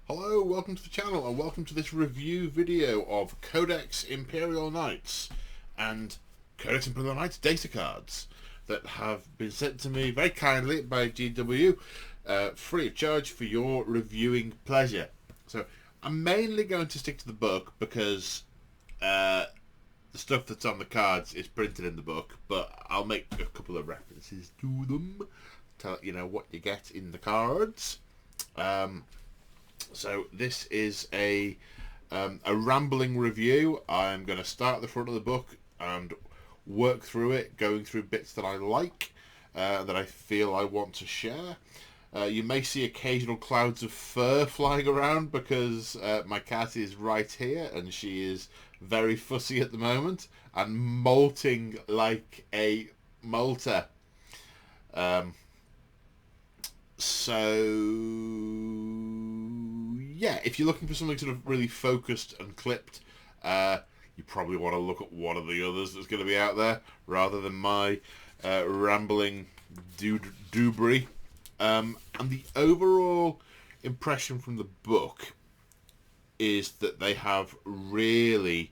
Hello, welcome to the channel and welcome to this review video of Codex Imperial Knights and Codex Imperial Knights data cards that have been sent to me very kindly by GW free of charge for your reviewing pleasure. So I'm mainly going to stick to the book because the stuff that's on the cards is printed in the book, but I'll make a couple of references to them, tell you know what you get in the cards. So this is a rambling review. I'm going to start at the front of the book and work through it, going through bits that I like, that I feel I want to share. You may see occasional clouds of fur flying around because my cat is right here and she is very fussy at the moment and molting like a molter. Yeah, if you're looking for something sort of really focused and clipped, you probably want to look at one of the others that's going to be out there rather than my rambling doobry. And the overall impression from the book is that they have really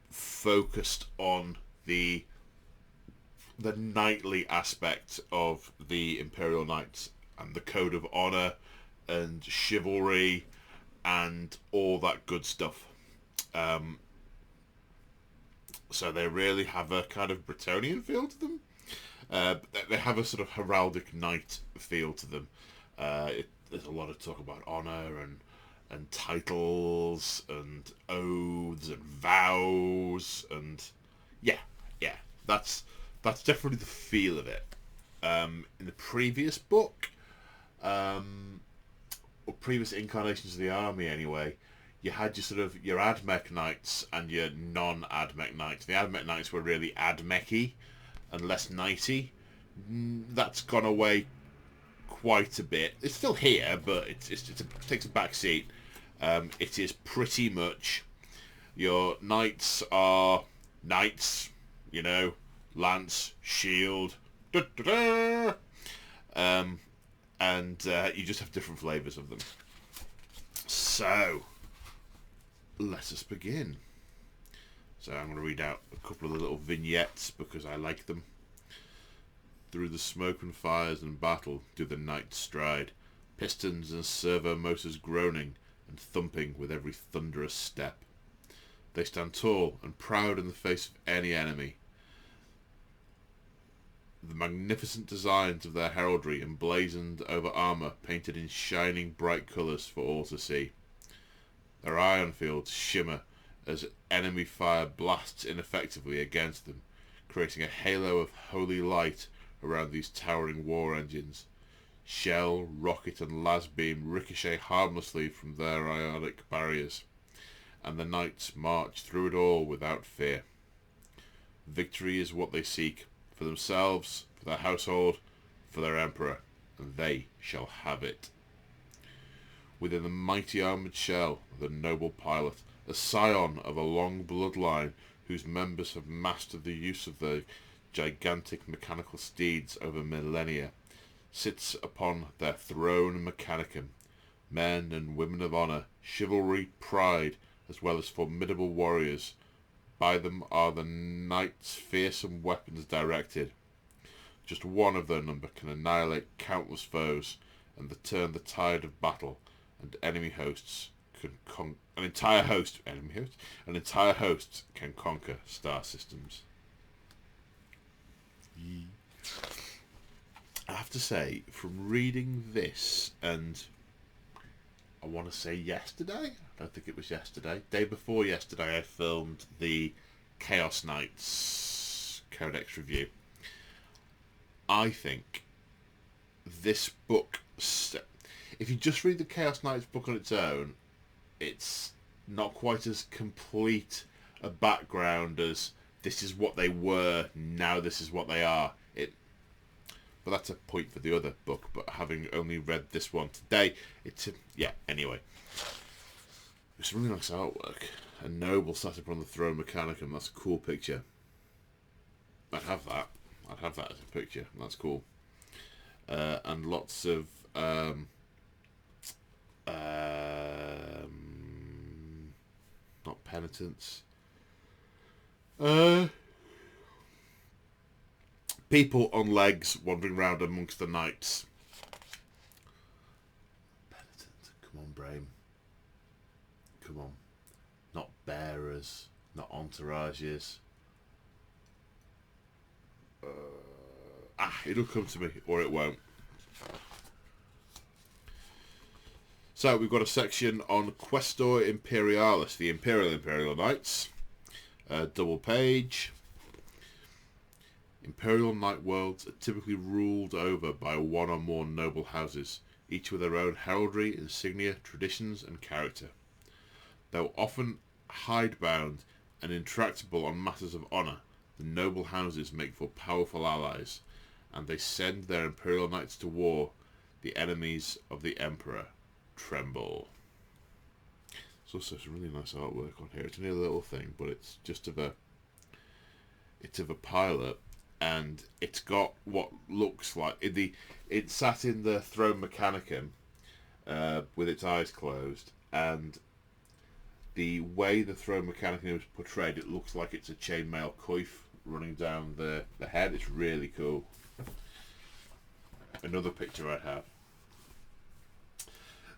focused on the knightly aspect of the Imperial Knights and the Code of Honor and chivalry and all that good stuff. So they really have a kind of Bretonian feel to them. They have a sort of heraldic knight feel to them. There's a lot of talk about honor and titles and oaths and vows and yeah, that's definitely the feel of it. In the previous book, or previous incarnations of the army anyway, you had your Admech Knights and your non-Admech Knights. The Admech Knights were really Admechy and less knighty. That's gone away quite a bit. It's still here, but it takes a back seat. It is pretty much your knights are knights, you know, lance, shield, and you just have different flavours of them. So let us begin. So I'm going to read out a couple of the little vignettes because I like them. Through the smoke and fires and battle do the knights stride, pistons and servo motors groaning and thumping with every thunderous step. They stand tall and proud in the face of any enemy. The magnificent designs of their heraldry emblazoned over armour painted in shining bright colours for all to see. Their iron fields shimmer as enemy fire blasts ineffectively against them, creating a halo of holy light around these towering war engines. Shell, rocket and las beam ricochet harmlessly from their ionic barriers, and the knights march through it all without fear. Victory is what they seek, for themselves, for their household, for their emperor, and they shall have it. Within the mighty armoured shell, the noble pilot, a scion of a long bloodline whose members have mastered the use of their gigantic mechanical steeds over millennia, sits upon their throne mechanicum. Men and women of honour, chivalry, pride, as well as formidable warriors. By them are the knights' fearsome weapons directed. Just one of their number can annihilate countless foes and turn the tide of battle, and enemy hosts can an entire host can conquer star systems. I have to say, from reading this, and I want to say yesterday, I don't think it was yesterday, day before yesterday, I filmed the Chaos Knights Codex review. I think this book, if you just read the Chaos Knights book on its own, it's not quite as complete a background as this is what they were, now this is what they are. But that's a point for the other book, but having only read this one today, anyway. It's really nice artwork. A noble sat upon the throne mechanicum, that's a cool picture. I'd have that as a picture, that's cool. And lots of penitents. People on legs wandering around amongst the knights. Penitent. Come on, Brain. Come on. Not bearers. Not entourages. It'll come to me, or it won't. So we've got a section on Questor Imperialis, the Imperial Knights. Double page. Imperial Knight worlds are typically ruled over by one or more noble houses, each with their own heraldry, insignia, traditions, and character. Though often hidebound and intractable on matters of honour, the noble houses make for powerful allies, and they send their Imperial Knights to war. The enemies of the Emperor tremble. There's also some really nice artwork on here. It's only a little thing, but it's just of a pilot, and it's got what looks like it sat in the throne mechanicum with its eyes closed, and the way the throne mechanicum is portrayed, it looks like it's a chainmail coif running down the head. It's really cool. Another picture I have.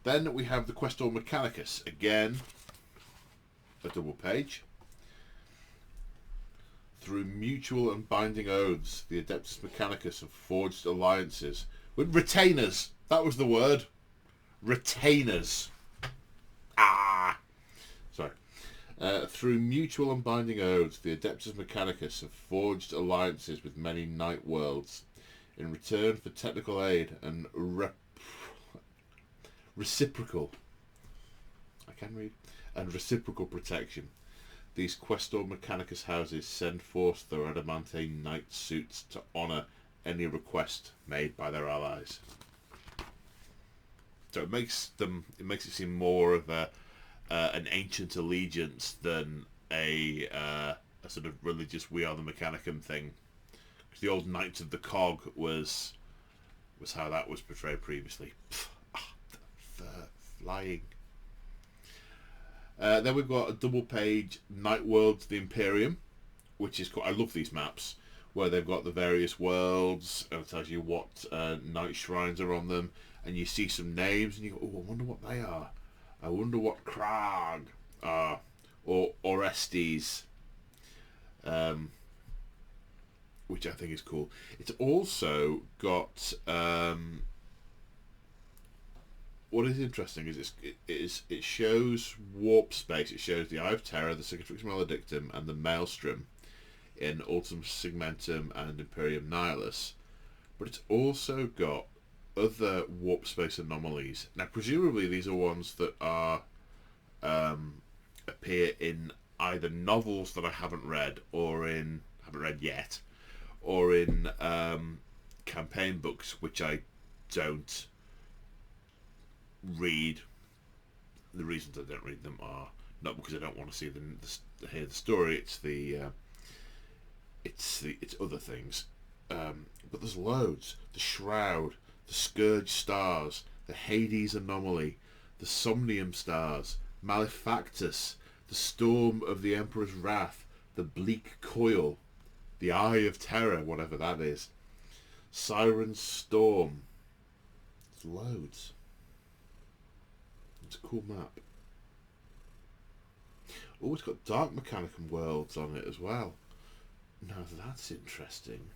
Then we have the Questor Mechanicus, again a double page. Through mutual and binding oaths, the Adeptus Mechanicus have forged alliances with retainers. That was the word. Retainers. Sorry. Through mutual and binding oaths, the Adeptus Mechanicus have forged alliances with many knight worlds in return for technical aid and reciprocal protection. These Questor Mechanicus houses send forth their adamantine knight suits to honour any request made by their allies. So it makes it seem more of an ancient allegiance than a sort of religious "we are the Mechanicum" thing. Because the old Knights of the Cog was how that was portrayed previously. Flying. Then we've got a double page Night Worlds, the Imperium, which is cool. I love these maps where they've got the various worlds and it tells you what night shrines are on them, and you see some names and you go, oh, I wonder what they are. I wonder what Krag are, or Orestes, which I think is cool. It's also got what is interesting is it shows warp space. It shows the Eye of Terror, the Cicatrix Maledictum, and the Maelstrom in Ultimus Segmentum and Imperium Nihilus. But it's also got other warp space anomalies. Now, presumably these are ones that are appear in either novels that I haven't read yet, or in campaign books which I don't read. The reasons I don't read them are not because I don't want to see hear the story. It's other things. But there's loads. The Shroud, the Scourge Stars, the Hades Anomaly, the Somnium Stars, Malefactus, the Storm of the Emperor's Wrath, the Bleak Coil, the Eye of Terror, whatever that is, Siren's Storm. There's loads. It's a cool map. Oh, it's got Dark Mechanicum worlds on it as well. Now that's interesting.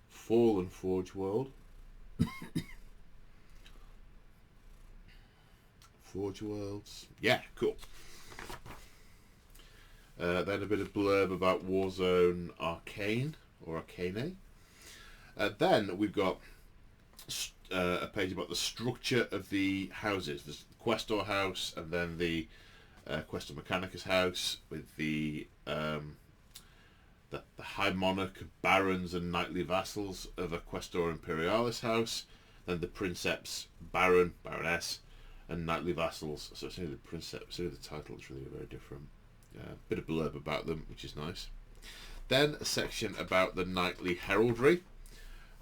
Fallen Forge world. Forge worlds. Yeah, cool. Then a bit of blurb about Warzone Arcane, or Arcane. Then we've got a page about the structure of the houses. There's the Questor house, and then the Questor Mechanicus house with the High Monarch, Barons and Knightly Vassals of a Questor Imperialis house. Then the Princeps, Baron, Baroness, and Knightly Vassals. So it's only the Princeps, so the title is really very different. Bit of blurb about them, which is nice. Then a section about the Knightly Heraldry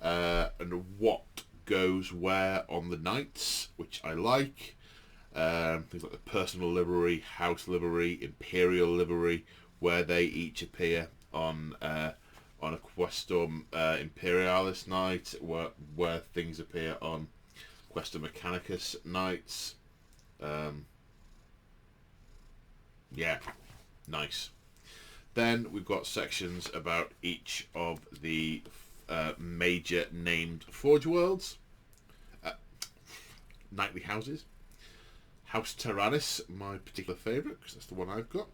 and what goes where on the knights, which I like. things like the personal livery, house livery, imperial livery, where they each appear on a Questum Imperialis night, where things appear on Questum Mechanicus nights. Yeah, nice. Then we've got sections about each of the major named Forge Worlds, knightly houses. House Tyrannis, my particular favourite, because that's the one I've got.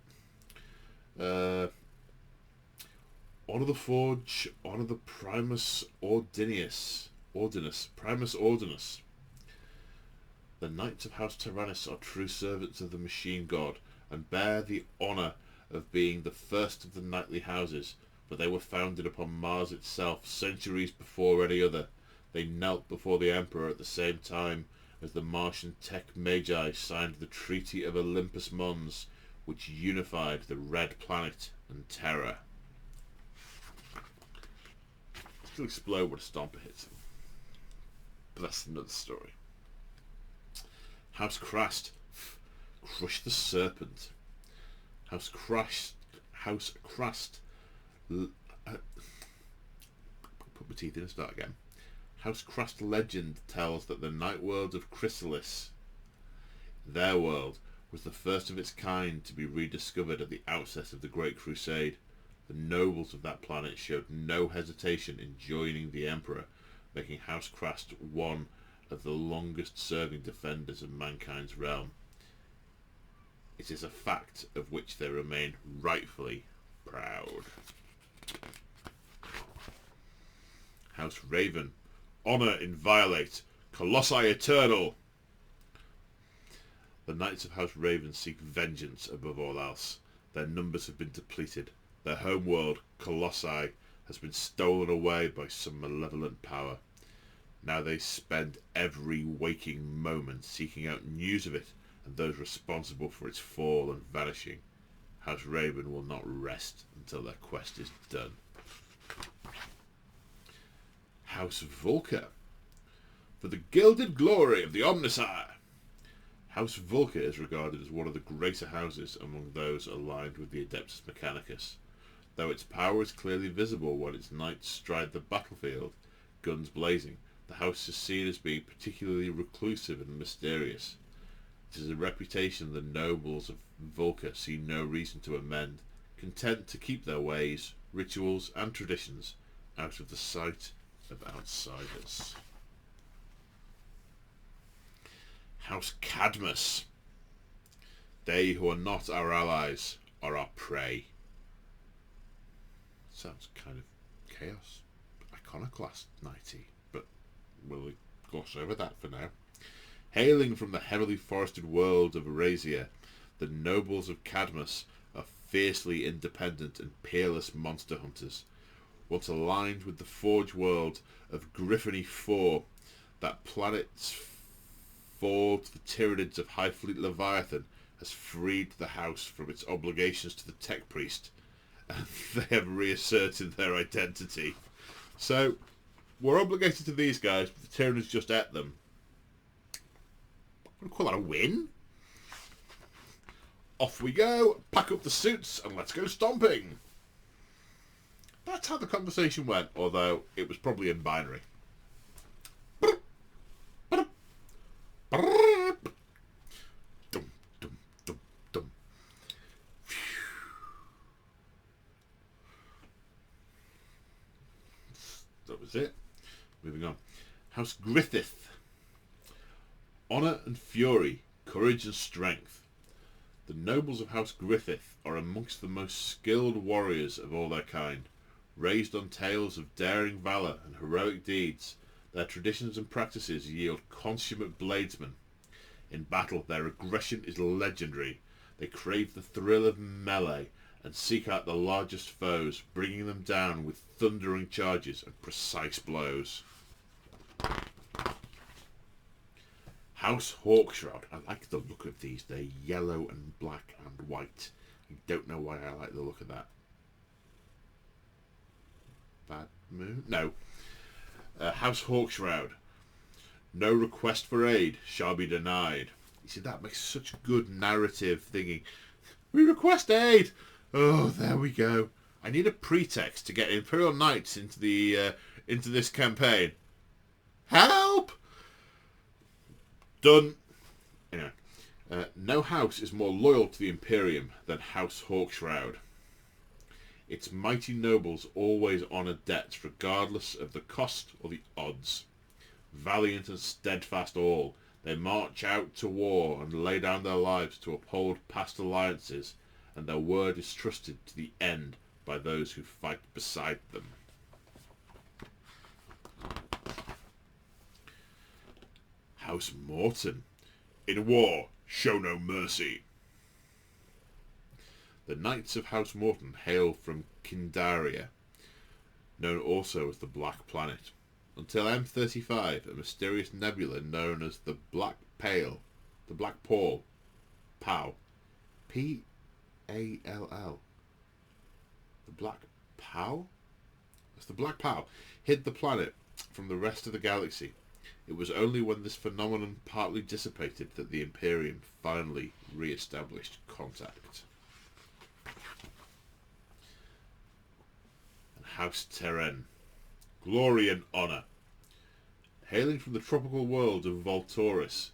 Honour the Forge, Honour the Primus Ordinus. Primus Ordinus. The Knights of House Tyrannis are true servants of the Machine God, and bear the honour of being the first of the knightly houses, for they were founded upon Mars itself centuries before any other. They knelt before the Emperor at the same time as the Martian Tech Magi signed the Treaty of Olympus Mons, which unified the Red Planet and Terra. It'll explode when a Stomper hits him, but that's another story. House Crast, crush the serpent. House Crast. Put my teeth in and start again. House Crast legend tells that the night world of Chrysalis, their world, was the first of its kind to be rediscovered at the outset of the Great Crusade. The nobles of that planet showed no hesitation in joining the Emperor, making House Crast one of the longest serving defenders of mankind's realm. It is a fact of which they remain rightfully proud. House Raven, honour inviolate, Colossi eternal. The Knights of House Raven seek vengeance above all else. Their numbers have been depleted. Their homeworld, Colossi, has been stolen away by some malevolent power. Now they spend every waking moment seeking out news of it and those responsible for its fall and vanishing. House Raven will not rest until their quest is done. House Volcker, for the gilded glory of the Omnissiah. House Volcker is regarded as one of the greater houses among those aligned with the Adeptus Mechanicus. Though its power is clearly visible when its knights stride the battlefield, guns blazing, the house is seen as being particularly reclusive and mysterious. It is a reputation the nobles of Volcker see no reason to amend, content to keep their ways, rituals and traditions out of the sight of outsiders. House Cadmus. They who are not our allies are our prey. Sounds kind of chaos, iconoclast nighty, but we'll gloss over that for now. Hailing from the heavily forested world of Eurasia, the nobles of Cadmus are fiercely independent and peerless monster hunters. Once aligned with the Forge world of Griffony 4, that planet's fall to the Tyranids of High Fleet Leviathan has freed the house from its obligations to the Tech Priest, and they have reasserted their identity. So, we're obligated to these guys, but the Tyranids just ate them. I'm going to call that a win. Off we go, pack up the suits, and let's go stomping. That's how the conversation went, although it was probably in binary. That was it. Moving on. House Griffith. Honour and fury, courage and strength. The nobles of House Griffith are amongst the most skilled warriors of all their kind. Raised on tales of daring valour and heroic deeds, their traditions and practices yield consummate bladesmen. In battle, their aggression is legendary. They crave the thrill of melee and seek out the largest foes, bringing them down with thundering charges and precise blows. House Hawkshroud. I like the look of these. They're yellow and black and white. I don't know why I like the look of that. Bad mood? No. House Hawkshroud. No request for aid shall be denied. You see, that makes such good narrative thinking. We request aid! Oh, there we go. I need a pretext to get Imperial Knights into the into this campaign. Help! Done. Anyway, no house is more loyal to the Imperium than House Hawkshroud. Its mighty nobles always honour debts regardless of the cost or the odds. Valiant and steadfast all, they march out to war and lay down their lives to uphold past alliances, and their word is trusted to the end by those who fight beside them. House Morton. In war, show no mercy. The Knights of House Morton hail from Kindaria, known also as the Black Planet. Until M35, a mysterious nebula known as the Black Pall, P-A-L-L. The Black Pall? That's the Black Pall, hid the planet from the rest of the galaxy. It was only when this phenomenon partly dissipated that the Imperium finally re-established contact. And House Terran. Glory and honour. Hailing from the tropical world of Voltoris,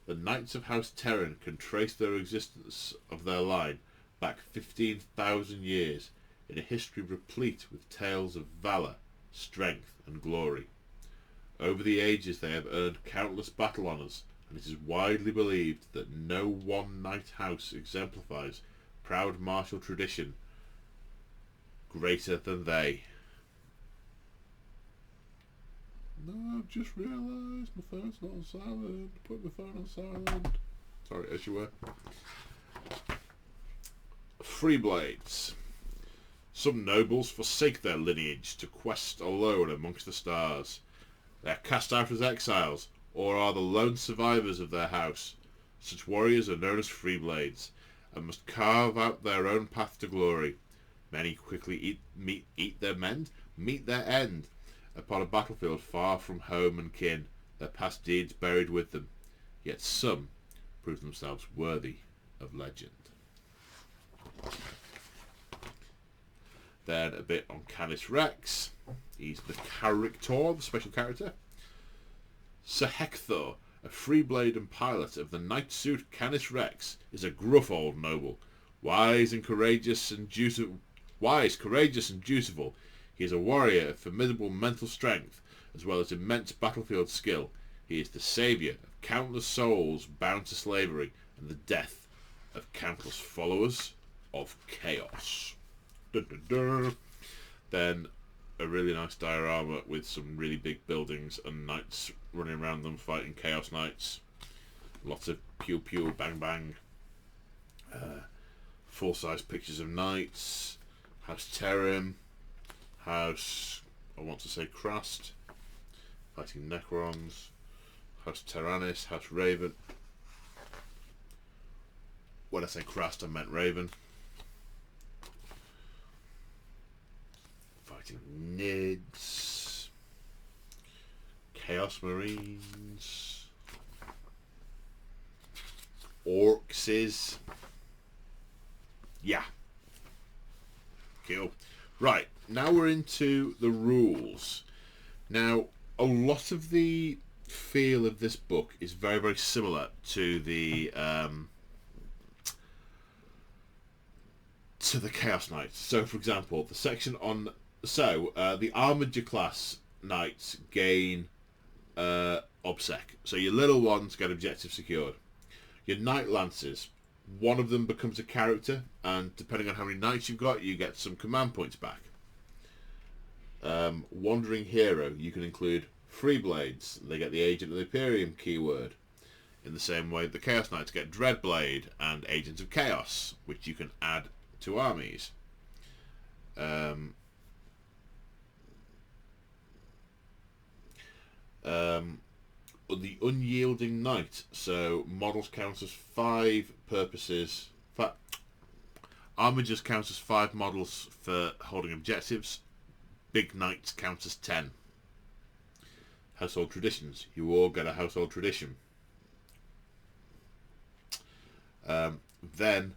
the Knights of House Terran can trace their existence of their line back 15,000 years in a history replete with tales of valour, strength and glory. Over the ages they have earned countless battle honours, and it is widely believed that no one knight house exemplifies proud martial tradition greater than they. No, I've just realised my phone's not on silent. Put my phone on silent. Sorry, as you were. Free blades. Some nobles forsake their lineage to quest alone amongst the stars. They are cast out as exiles, or are the lone survivors of their house. Such warriors are known as free blades, and must carve out their own path to glory. Many quickly meet their end, upon a battlefield far from home and kin, their past deeds buried with them. Yet some prove themselves worthy of legend. Then a bit on Canis Rex. He's the character, the special character. Sir Hector, a free blade and pilot of the knight suit Canis Rex, is a gruff old noble, wise, courageous and dutiful. He is a warrior of formidable mental strength, as well as immense battlefield skill. He is the saviour of countless souls bound to slavery, and the death of countless followers of chaos. Dun, dun, dun. Then a really nice diorama with some really big buildings and knights running around them fighting chaos knights. Lots of pew pew bang bang. Full-size pictures of knights. House Terran. House, I want to say Crust. Fighting Necrons. House Tyrannis. House Raven. When I say Crust, I meant Raven. Fighting Nids. Chaos Marines. Orcs. Yeah. Cool. Right, now we're into the rules. Now, a lot of the feel of this book is very, very similar to the Chaos Knights. So, for example, the section on the Armiger class knights gain obsec. So your little ones get objective secured. Your Knight Lancers, one of them becomes a character, and depending on how many knights you've got, you get some command points back. Wandering Hero, you can include Free Blades. They get the Agent of the Imperium keyword. In the same way, the Chaos Knights get Dreadblade and Agents of Chaos, which you can add to armies. The Unyielding Knight, so models count as 5 purposes. Armigers count as 5 models for holding objectives. Big Knights count as 10. Household Traditions, you all get a Household Tradition. Then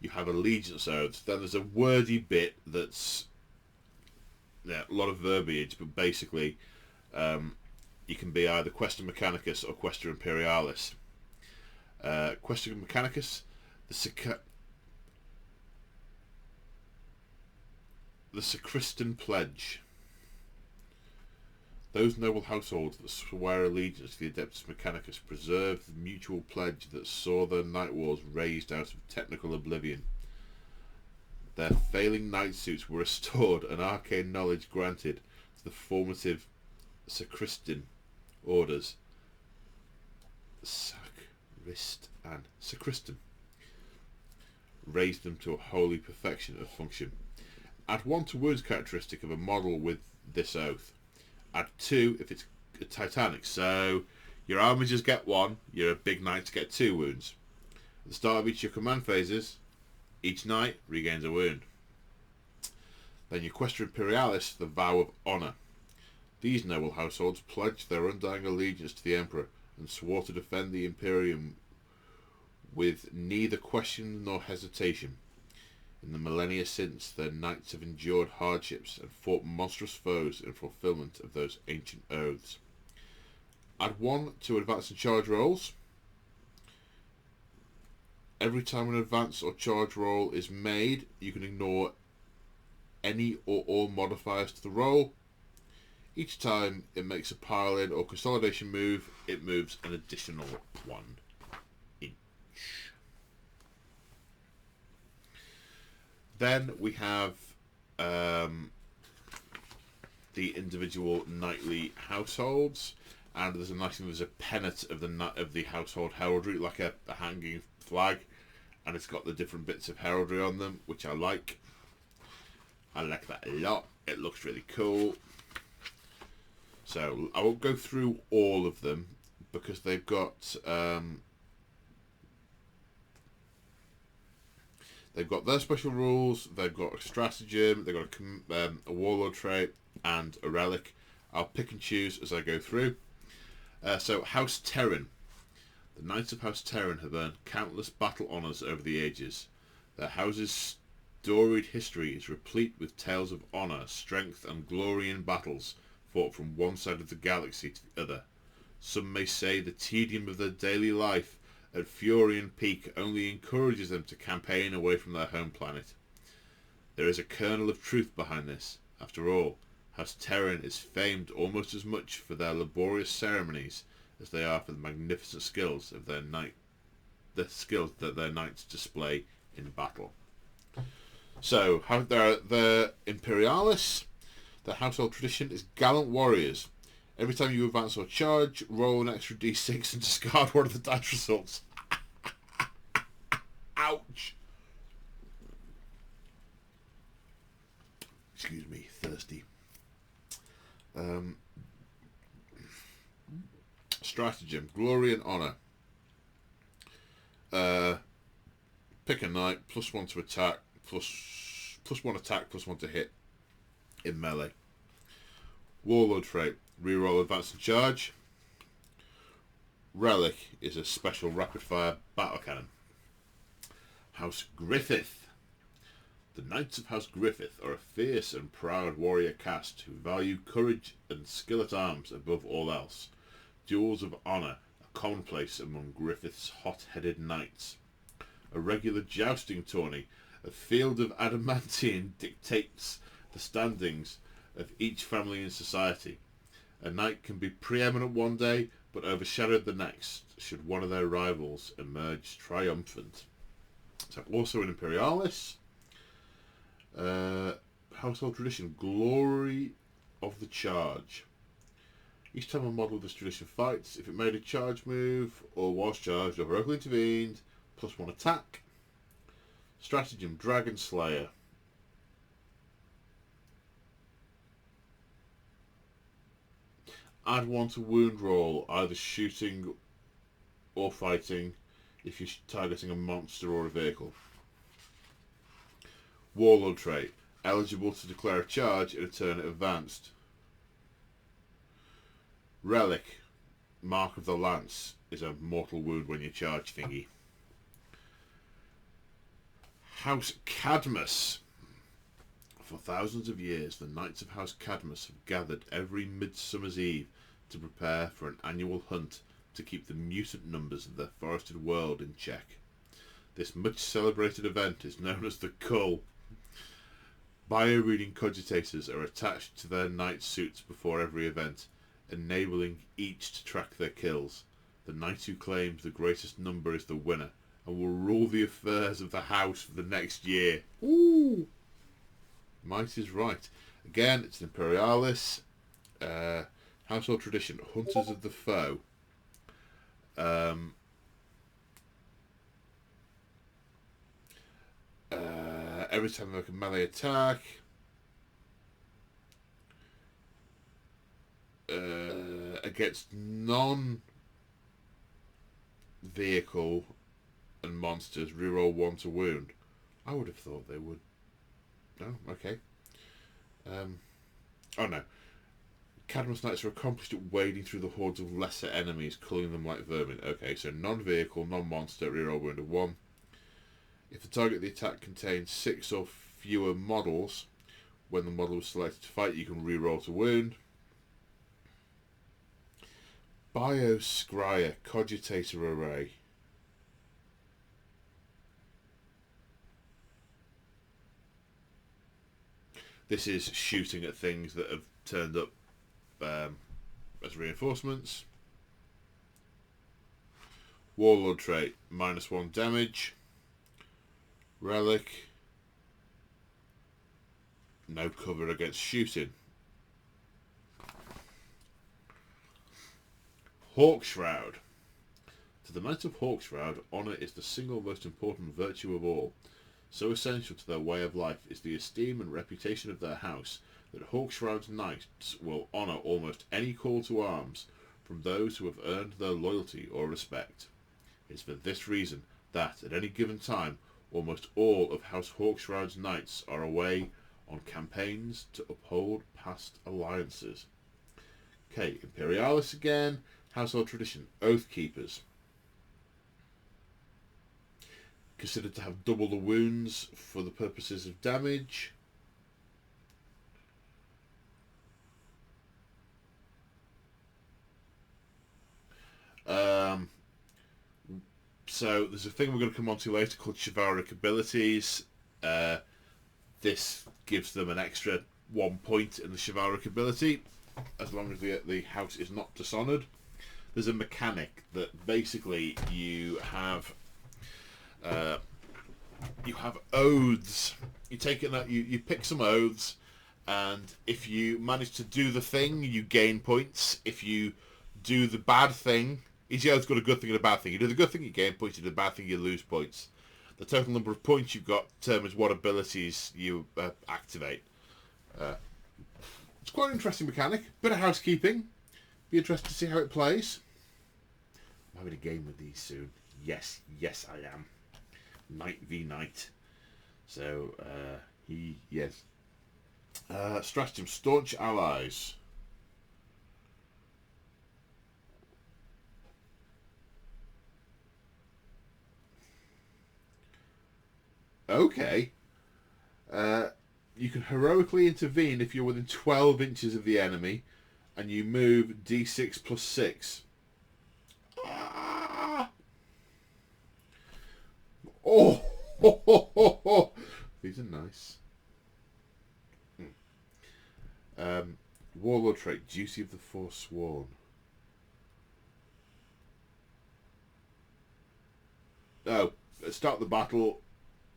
you have allegiance oaths. Then there's a wordy bit that's a lot of verbiage, but basically you can be either Questor Mechanicus or Questor Imperialis. Questor Mechanicus, the Sacristan Pledge. Those noble households that swear allegiance to the Adeptus Mechanicus preserve the mutual pledge that saw their night wars raised out of technical oblivion. Their failing knight suits were restored and arcane knowledge granted to the formative Sacristan orders. Sacristan raised them to a holy perfection of function. Add 1 to wounds characteristic of a model with this oath. Add 2 if it's a Titanic. So your armigers get 1, your big knights get 2 wounds. At the start of each of your command phases, each knight regains a wound. Then your Questor Imperialis, the Vow of Honor. These noble households pledged their undying allegiance to the Emperor and swore to defend the Imperium with neither question nor hesitation. In the millennia since, their knights have endured hardships and fought monstrous foes in fulfillment of those ancient oaths. Add 1 to advance and charge rolls. Every time an advance or charge roll is made, you can ignore any or all modifiers to the roll. Each time it makes a pile-in or consolidation move, it moves an additional 1 inch. Then we have the individual knightly households, and there's a nice thing. There's a pennant of the household heraldry, like a hanging flag, and it's got the different bits of heraldry on them, which I like. I like that a lot. It looks really cool. So I won't go through all of them because they've got their special rules. They've got a stratagem. They've got a warlord trait and a relic. I'll pick and choose as I go through. So House Terran. The Knights of House Terran have earned countless battle honours over the ages. Their house's storied history is replete with tales of honour, strength and glory in battles fought from one side of the galaxy to the other. Some may say the tedium of their daily life at Furian Peak only encourages them to campaign away from their home planet. There is a kernel of truth behind this. After all, House Terran is famed almost as much for their laborious ceremonies as they are for the magnificent skills of their that their knights display in battle. So, the Imperialis. The household tradition is gallant warriors. Every time you advance or charge, roll an extra d6 and discard one of the dice results. Ouch! Excuse me, thirsty. Stratagem, glory and honour. Pick a knight, +1 to attack, plus 1 attack, +1 to hit in melee. Warlord trait, reroll advance and charge. Relic is a special rapid fire battle cannon. House Griffith. The Knights of House Griffith are a fierce and proud warrior caste who value courage and skill at arms above all else. Duels of honour are commonplace among Griffith's hot-headed knights. A regular jousting tourney, a field of adamantine, dictates the standings of each family in society. A knight can be preeminent one day, but overshadowed the next, should one of their rivals emerge triumphant. So also in Imperialis, household tradition, glory of the charge. Each time a model of this tradition fights, if it made a charge move or was charged or heroically intervened, +1 attack. Stratagem, Dragon Slayer. Add 1 to wound roll, either shooting or fighting, if you're targeting a monster or a vehicle. Warlord trait, eligible to declare a charge in a turn at advanced. Relic, Mark of the Lance, is a mortal wound when you charge thingy. House Cadmus. For thousands of years, the Knights of House Cadmus have gathered every Midsummer's Eve to prepare for an annual hunt to keep the mutant numbers of their forested world in check. This much celebrated event is known as the Cull. Bio-reading cogitators are attached to their knight suits before every event, enabling each to track their kills. The knight who claims the greatest number is the winner and will rule the affairs of the house for the next year. Ooh! Might is right. Again, it's an Imperialis. Household tradition. Hunters of the foe. Every time they make a melee attack, against non-vehicle and monsters, reroll 1 to wound. I would have thought they would. No, okay. Oh no. Cadmus Knights are accomplished at wading through the hordes of lesser enemies, culling them like vermin. Okay, so non-vehicle, non-monster, reroll wound of 1. If the target of the attack contains 6 or fewer models, when the model was selected to fight, you can reroll to wound. Bioscryer Cogitator Array. This is shooting at things that have turned up as reinforcements. Warlord trait, -1 damage. Relic, no cover against shooting. Hawkshroud. To the Knights of Hawkshroud, honour is the single most important virtue of all. So essential to their way of life is the esteem and reputation of their house that Hawkshroud's Knights will honour almost any call to arms from those who have earned their loyalty or respect. It is for this reason that, at any given time, almost all of House Hawkshroud's Knights are away on campaigns to uphold past alliances. Okay, Imperialis again. Household tradition. Oathkeepers. Considered to have double the wounds for the purposes of damage. So there's a thing we're going to come on to later called Chivalric Abilities. This gives them an extra 1 point in the Chivalric ability, as long as the house is not dishonoured. There's a mechanic that basically you have oaths. You take it that you pick some oaths, and if you manage to do the thing, you gain points. If you do the bad thing, each oath's got a good thing and a bad thing. You do the good thing, you gain points. You do the bad thing, you lose points. The total number of points you've got determines what abilities you activate. It's quite an interesting mechanic. Bit of housekeeping. Be interested to see how it plays. I'm having a game with these soon. Yes, I am. Knight v Knight. So, yes. Stratagem, staunch allies. Okay. You can heroically intervene if you're within 12 inches of the enemy, and you move d6 plus 6. Ah! Oh! Ho, ho, ho, ho. These are nice. Warlord trait, Duty of the Forsworn. Oh, start the battle,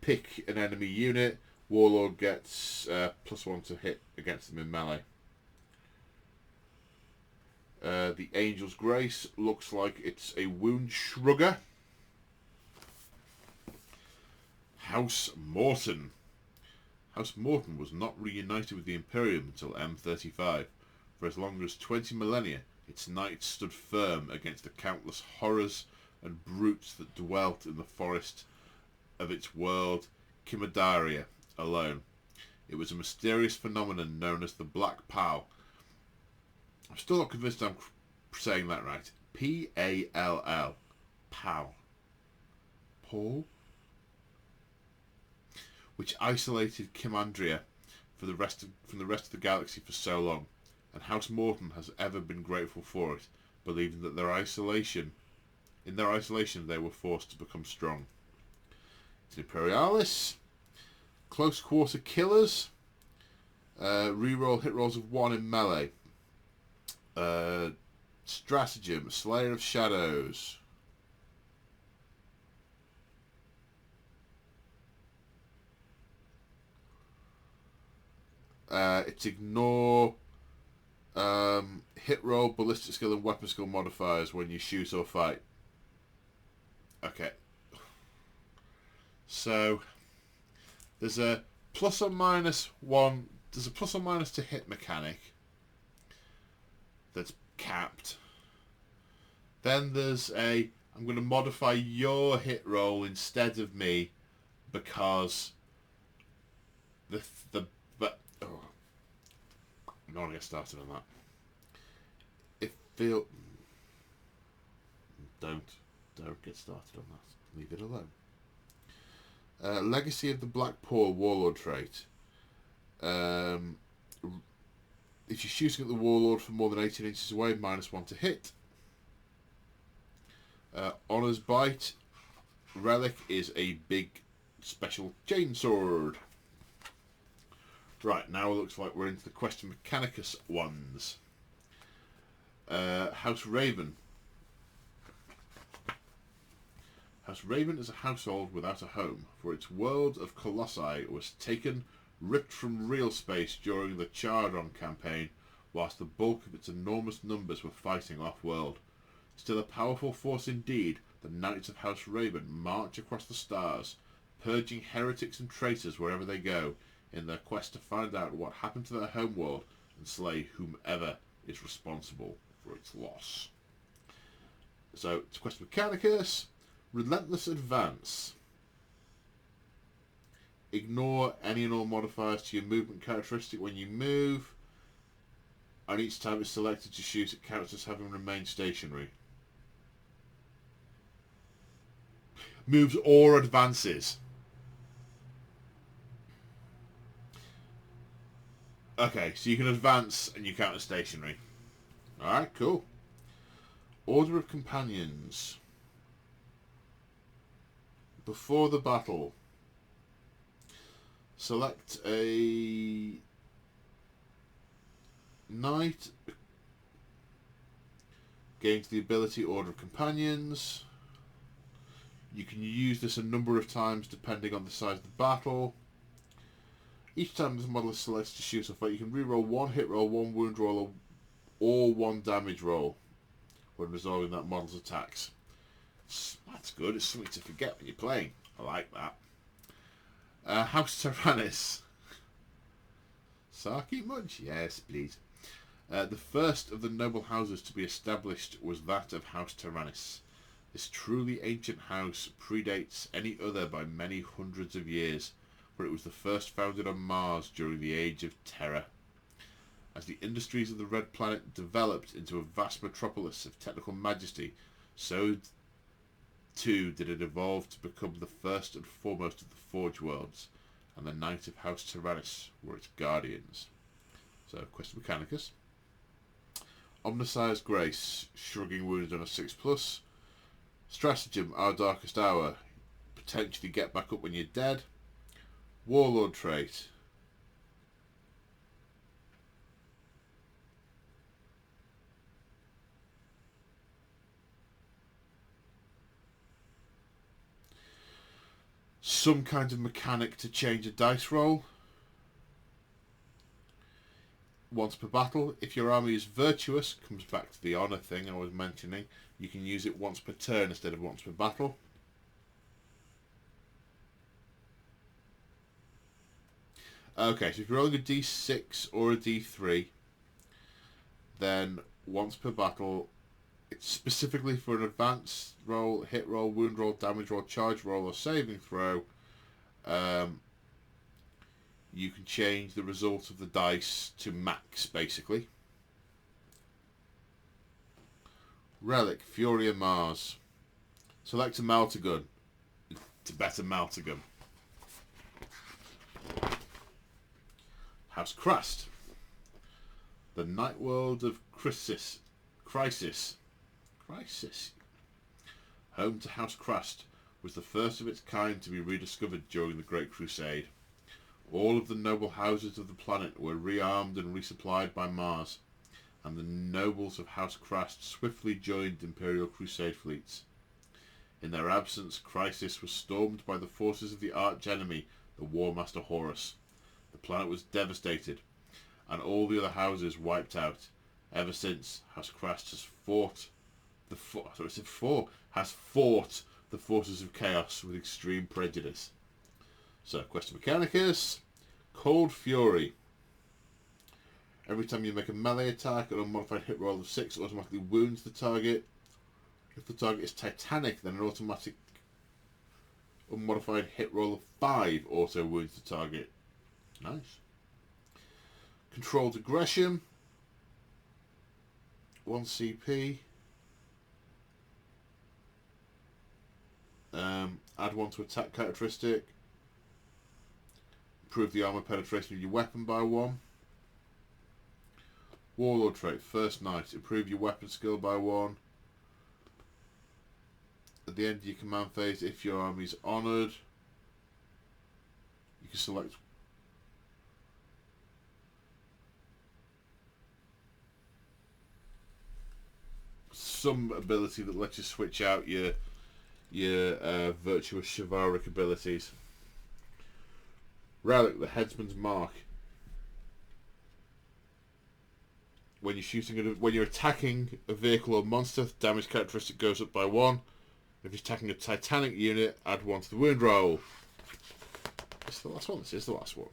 pick an enemy unit. Warlord gets +1 to hit against them in melee. The Angel's Grace looks like it's a wound shrugger. House Morton. House Morton was not reunited with the Imperium until M35. For as long as 20 millennia, its knights stood firm against the countless horrors and brutes that dwelt in the forest of its world, Kimidaria, alone. It was a mysterious phenomenon known as the Black Pall. I'm still not convinced I'm saying that right. P-A-L-L. Pall. Paul? which isolated Kimandria from the rest of the galaxy for so long, and House Morton has ever been grateful for it, believing that in their isolation they were forced to become strong. It's Imperialis. Close quarter killers. Reroll hit rolls of 1 in melee. Stratagem, Slayer of Shadows. It's ignore hit roll, ballistic skill, and weapon skill modifiers when you shoot or fight. Okay. So there's a plus or minus 1. There's a plus or minus to hit mechanic that's capped. Then there's a I'm going to modify your hit roll instead of me because I'm not going to get started on that. Don't get started on that. Leave it alone. Legacy of the Black Paw Warlord trait. If you're shooting at the Warlord from more than 18 inches away, -1 to hit. Honor's Bite. Relic is a big special chainsword. Right, now it looks like we're into the Question Mechanicus ones. House Raven. House Raven is a household without a home, for its world of Colossi was taken, ripped from real space during the Chardon campaign, whilst the bulk of its enormous numbers were fighting off-world. Still a powerful force indeed, the Knights of House Raven march across the stars, purging heretics and traitors wherever they go, in their quest to find out what happened to their homeworld and slay whomever is responsible for its loss. So, it's Question Mechanicus. Relentless Advance. Ignore any and all modifiers to your movement characteristic when you move, and each time it's selected to shoot, it counts as having remained stationary. Moves or advances. Okay, so you can advance and you count as stationary. Alright, cool. Order of Companions. Before the battle, select a knight, gains the ability Order of Companions. You can use this a number of times depending on the size of the battle. Each time this model is selected to shoot or fight, you can reroll 1 hit roll, 1 wound roll, or 1 damage roll when resolving that model's attacks. That's good. It's something to forget when you're playing. I like that. House Tyrannis. Saki much? Yes, please. The first of the noble houses to be established was that of House Tyrannis. This truly ancient house predates any other by many hundreds of years, for it was the first founded on Mars during the Age of Terror. As the industries of the Red Planet developed into a vast metropolis of technical majesty, so too did it evolve to become the first and foremost of the Forge Worlds, and the Knight of House Terranus were its guardians. So, Question Mechanicus. Omnissiah's Grace, shrugging wounds on a 6+. Stratagem, Our Darkest Hour, potentially get back up when you're dead. Warlord Trait. Some kind of mechanic to change a dice roll. Once per battle. If your army is virtuous, comes back to the honour thing I was mentioning, you can use it once per turn instead of once per battle. Okay, so if you're rolling a d6 or a d3, then once per battle, it's specifically for an advance roll, hit roll, wound roll, damage roll, charge roll, or saving throw. You can change the result of the dice to max, basically. Relic, Fury of Mars. Select a Maltagun. It's a better Maltagun. House Krast. The Night World of Crisis. Home to House Krast was the first of its kind to be rediscovered during the Great Crusade. All of the noble houses of the planet were rearmed and resupplied by Mars, and the nobles of House Krast swiftly joined Imperial Crusade fleets. In their absence, Crisis was stormed by the forces of the arch-enemy, the War Master Horus. The planet was devastated, and all the other houses wiped out. Ever since, House Krast has fought the forces of chaos with extreme prejudice. So, Questa Mechanicus, Cold Fury. Every time you make a melee attack, an unmodified hit roll of 6 automatically wounds the target. If the target is Titanic, then an automatic unmodified hit roll of 5 also wounds the target. Nice. Controlled Aggression. 1 CP. Add 1 to attack characteristic. Improve the armor penetration of your weapon by 1. Warlord Trait, First Knight. Improve your weapon skill by 1. At the end of your command phase, if your army is honoured, you can select some ability that lets you switch out your virtuous chivalric abilities. Relic, the Headsman's Mark. When you're attacking a vehicle or monster, the damage characteristic goes up by 1. If you're attacking a Titanic unit, add 1 to the wound roll. This is the last one. This is the last one,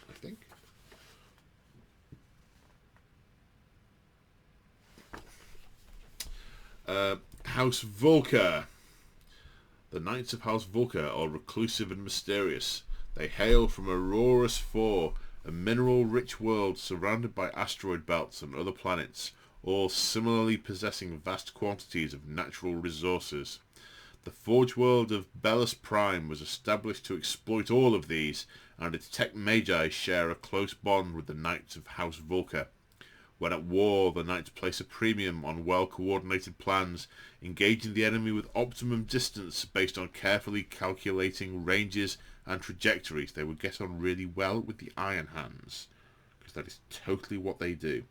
I think. House Volcker. The Knights of House Volcker are reclusive and mysterious. They hail from Aurora's 4, a mineral-rich world surrounded by asteroid belts and other planets, all similarly possessing vast quantities of natural resources. The Forge world of Belus Prime was established to exploit all of these, and its tech magi share a close bond with the Knights of House Volcker. When at war, the Knights place a premium on well-coordinated plans, engaging the enemy with optimum distance based on carefully calculating ranges and trajectories. They would get on really well with the Iron Hands, because that is totally what they do.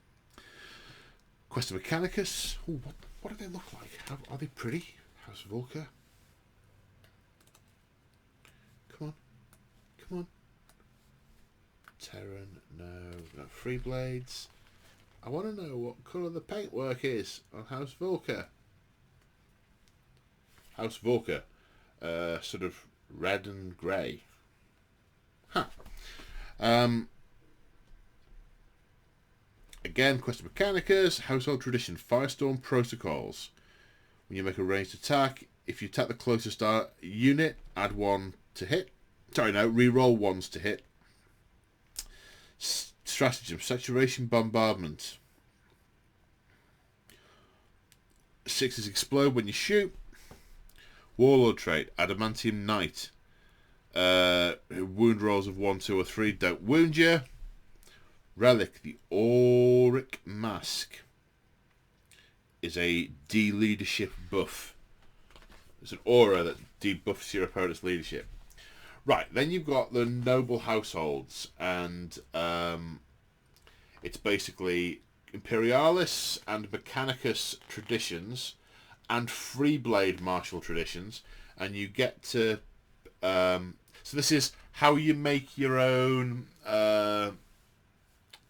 Questa Mechanicus. Ooh, what do they look like? Are they pretty? House Volcker. Come on. Terran, no. We've got Free Blades. I want to know what colour the paintwork is on House Volcker. House Volcker. Sort of red and grey. Huh. Again, Questa Mechanicus, Household Tradition, Firestorm Protocols. When you make a ranged attack, if you attack the closest unit, add 1 to hit. Reroll 1s to hit. Stratagem, Saturation Bombardment. 6s explode when you shoot. Warlord Trait, Adamantium Knight. Wound rolls of 1, 2 or 3 don't wound you. Relic, the Auric Mask, is a de-leadership buff. It's an aura that debuffs your opponent's leadership. Right, then you've got the noble households, and it's basically Imperialis and Mechanicus traditions and Freeblade martial traditions, and you get to... so this is how you make your own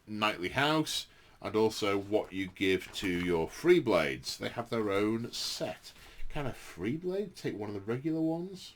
knightly house, and also what you give to your Freeblades. They have their own set. Can a Freeblade take one of the regular ones?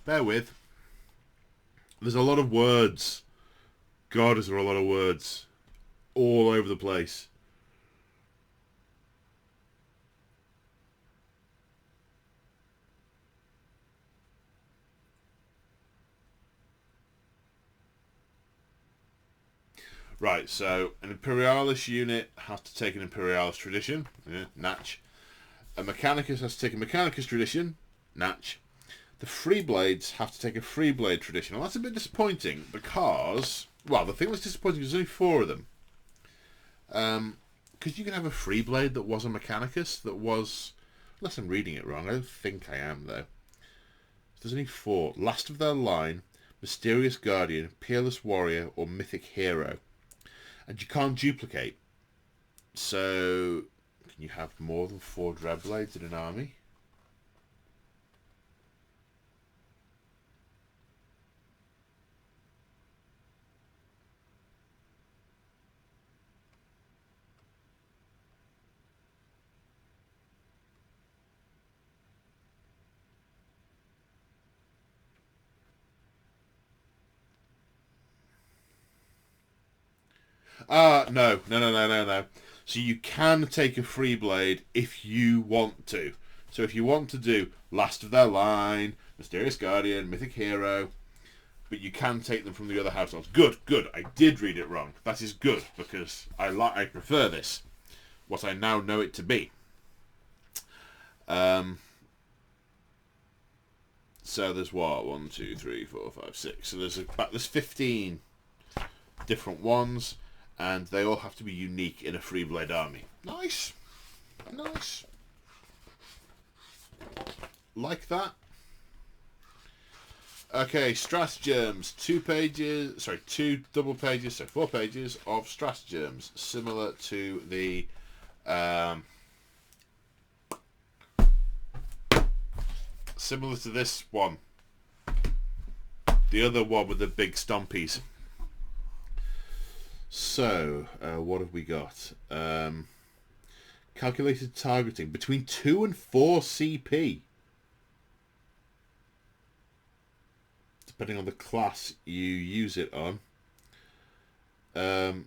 Bear with. There's a lot of words. God, is there a lot of words all over the place. Right, so an Imperialis unit has to take an Imperialis tradition, natch. A Mechanicus has to take a Mechanicus tradition, natch. The Freeblades have to take a Freeblade tradition. Well, that's a bit disappointing because, well, the thing that's disappointing is there's only 4 of them. Because you can have a Freeblade that was a Mechanicus, that was, unless I'm reading it wrong, I don't think I am though. There's only 4. Last of their line, Mysterious Guardian, Peerless Warrior, or Mythic Hero. And you can't duplicate. So, can you have more than 4 Dreadblades in an army? No. So you can take a Freeblade if you want to. So if you want to do Last of Their Line, Mysterious Guardian, Mythic Hero, but you can take them from the other households. Good. I did read it wrong. That is good, because I prefer this. What I now know it to be. So there's what? 1, 2, 3, 4, 5, 6. So there's 15 different ones. And they all have to be unique in a Freeblade army. Nice. Like that. Okay, stratagems. 2 double pages, so 4 pages of stratagems. Similar to the... similar to this one. The other one with the big stompies. So, what have we got? Calculated targeting. Between 2 and 4 CP. Depending on the class you use it on. Until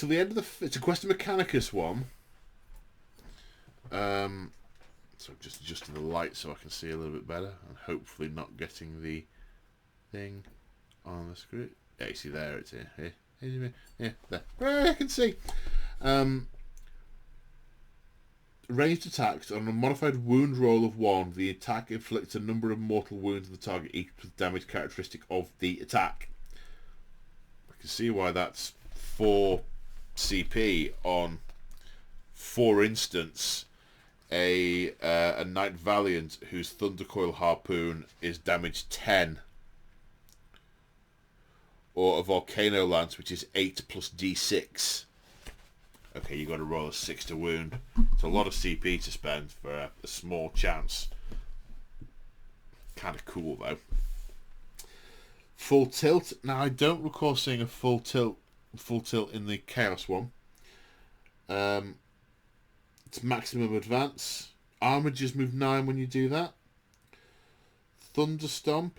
the end of the... It's a Quest Mechanicus one. So I'm just adjusting the light so I can see a little bit better. And hopefully not getting the thing on the screen. Yeah, you see there, it's here. Yeah, there. I can see. Ranged attacks on a modified wound roll of 1. The attack inflicts a number of mortal wounds on the target equal to the damage characteristic of the attack. I can see why that's 4 CP on, for instance, a Knight Valiant whose Thundercoil Harpoon is damage 10. Or a Volcano Lance, which is 8 plus D6. Okay, you got to roll a 6 to wound. It's a lot of CP to spend for a small chance. Kind of cool, though. Full tilt. Now, I don't recall seeing a full tilt in the Chaos one. It's maximum advance. Armigers move 9 when you do that. Thunderstomp.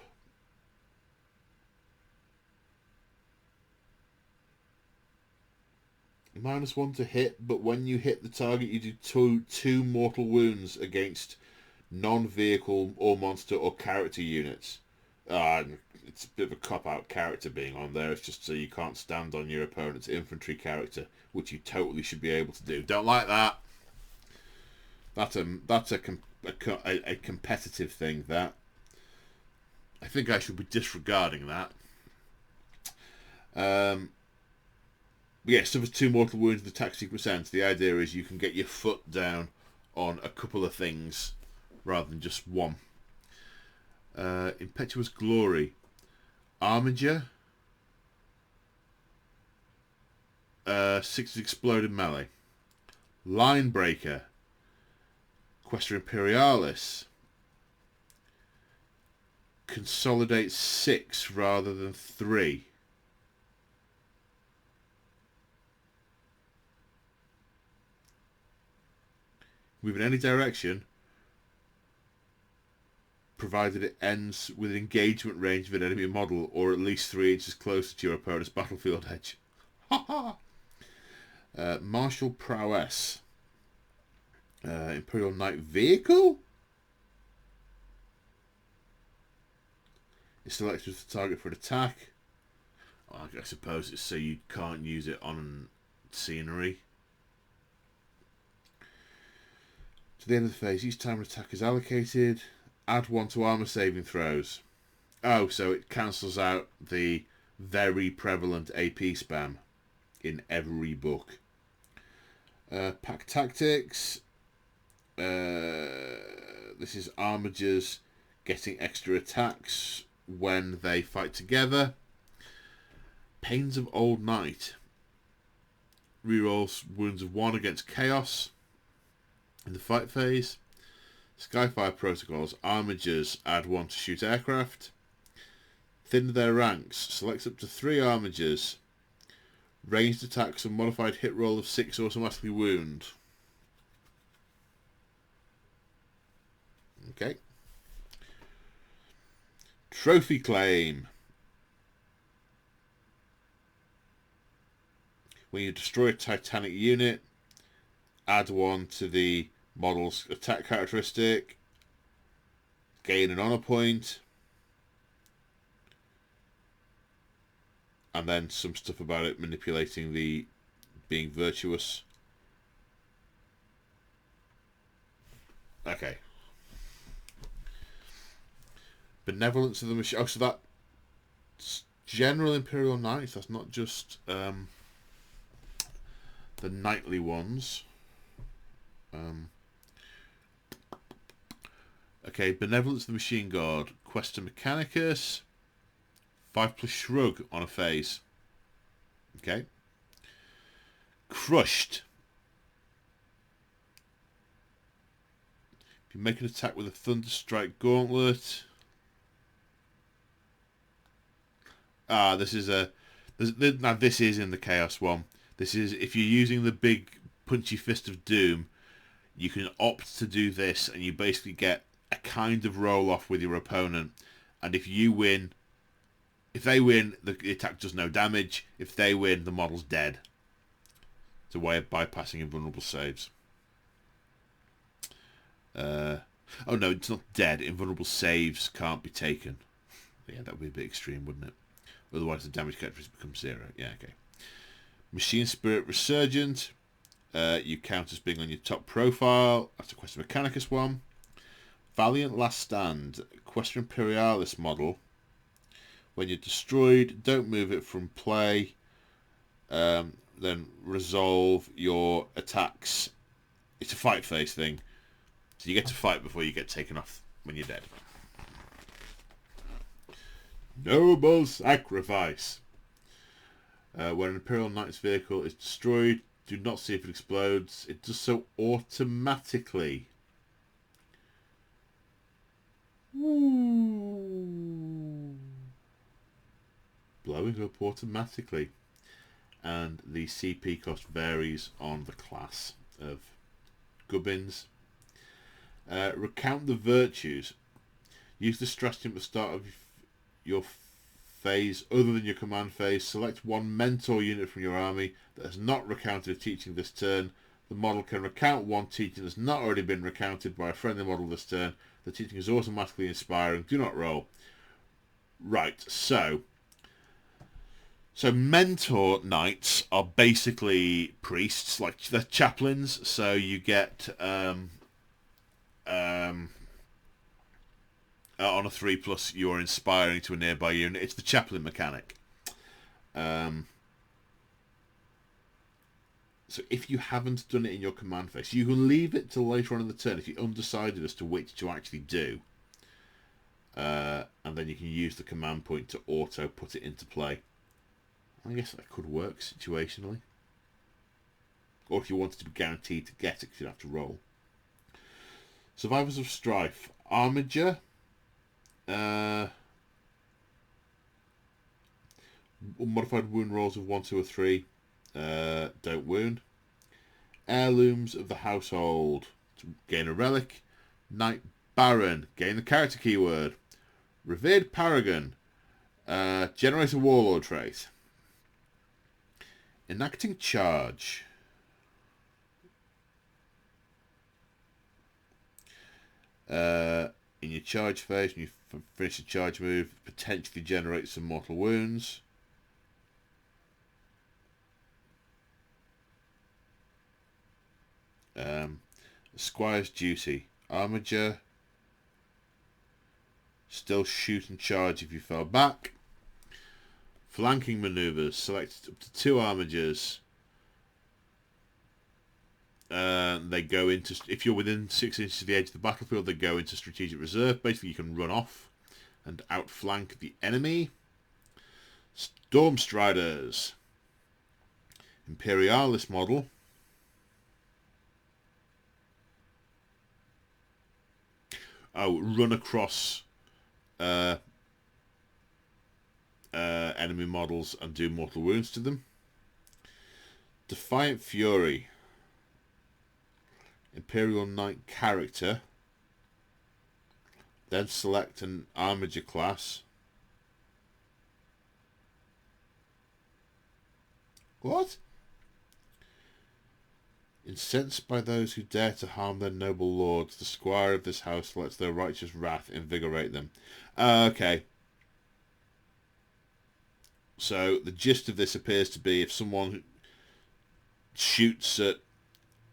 -1 to hit, but when you hit the target, you do two mortal wounds against non-vehicle or monster or character units. It's a bit of a cop-out character being on there. It's just so you can't stand on your opponent's infantry character, which you totally should be able to do. Don't like that. That's a competitive thing. That I think I should be disregarding that. Yeah, suffers 2 mortal wounds with attack secret sense. The idea is you can get your foot down on a couple of things rather than just one. Impetuous Glory. Armiger. 6 exploded melee. Linebreaker. Questa Imperialis. Consolidate 6 rather than 3. Move in any direction, provided it ends with an engagement range of an enemy model or at least 3 inches closer to your opponent's battlefield edge. Martial Prowess. Imperial Knight Vehicle? Is selected as the target for an attack. I suppose it's so you can't use it on scenery. To the end of the phase, each time an attack is allocated, add 1 to armor saving throws. Oh, so it cancels out the very prevalent AP spam in every book. Pack Tactics. This is armigers getting extra attacks when they fight together. Pains of Old Night. Rerolls wounds of 1 against Chaos in the fight phase. Skyfire Protocols. Armigers add 1 to shoot aircraft. Thin their ranks. Select up to 3 armigers. Ranged attacks and modified hit roll of 6 automatically wound. Okay. Trophy Claim. When you destroy a Titanic unit, add 1 to the model's attack characteristic. Gain an honor point. And then some stuff about it manipulating the being virtuous. Okay. Benevolence of the Machine. Oh, so that's general Imperial Knights. That's not just the knightly ones. Okay, Benevolence of the Machine Guard. Questa Mechanicus. 5+ Shrug on a phase. Okay. Crushed. If you make an attack with a Thunderstrike Gauntlet. This is now this is in the Chaos one. This is if you're using the big punchy Fist of Doom, you can opt to do this, and you basically get a kind of roll off with your opponent. And if you win, if they win, the attack does no damage. If they win, the model's dead. It's a way of bypassing invulnerable saves. Oh no, it's not dead. Invulnerable saves can't be taken. Yeah, that would be a bit extreme, wouldn't it? Otherwise the damage characteristic becomes 0. Yeah, okay. Machine Spirit Resurgent. You count as being on your top profile. That's a Questa Mechanicus one. Valiant Last Stand. Questa Imperialis model. When you're destroyed, don't move it from play. Then resolve your attacks. It's a fight phase thing. So you get to fight before you get taken off when you're dead. Noble Sacrifice. When an Imperial Knight's vehicle is destroyed, do not see if it explodes. It does so automatically. Ooh. Blowing up automatically. And the CP cost varies on the class of gubbins. Recount the Virtues. Use the stratagem at the start of your phase other than your command phase. Select 1 mentor unit from your army that has not recounted a teaching this turn. The model can recount 1 teaching that's not already been recounted by a friendly model this turn. The teaching is automatically inspiring. Do not roll. Right, so mentor knights are basically priests, like they're chaplains. So you get on a 3+, you're inspiring to a nearby unit. It's the chaplain mechanic. So if you haven't done it in your command phase, you can leave it till later on in the turn if you're undecided as to which to actually do. And then you can use the command point to auto put it into play. I guess that could work situationally. Or if you wanted to be guaranteed to get it, you'd have to roll. Survivors of Strife. Armiger. Modified wound rolls of 1, 2, or 3. Don't wound. Heirlooms of the Household. Gain a relic. Knight Baron. Gain the character keyword. Revered Paragon. Generate a Warlord Trait. Enacting Charge. In your charge phase, when you finish a charge move, potentially generate some mortal wounds. Squire's Duty. Armiger. Still shoot and charge if you fell back. Flanking manoeuvres. Select up to 2 armigers. They go into... If you're within 6 inches of the edge of the battlefield, they go into strategic reserve. Basically, you can run off and outflank the enemy. Stormstriders. Imperialis model. Oh, run across enemy models and do mortal wounds to them. Defiant Fury. Imperial Knight character. Then select an Armiger class. What? Incensed by those who dare to harm their noble lords, the squire of this house lets their righteous wrath invigorate them. Okay. So the gist of this appears to be if someone shoots at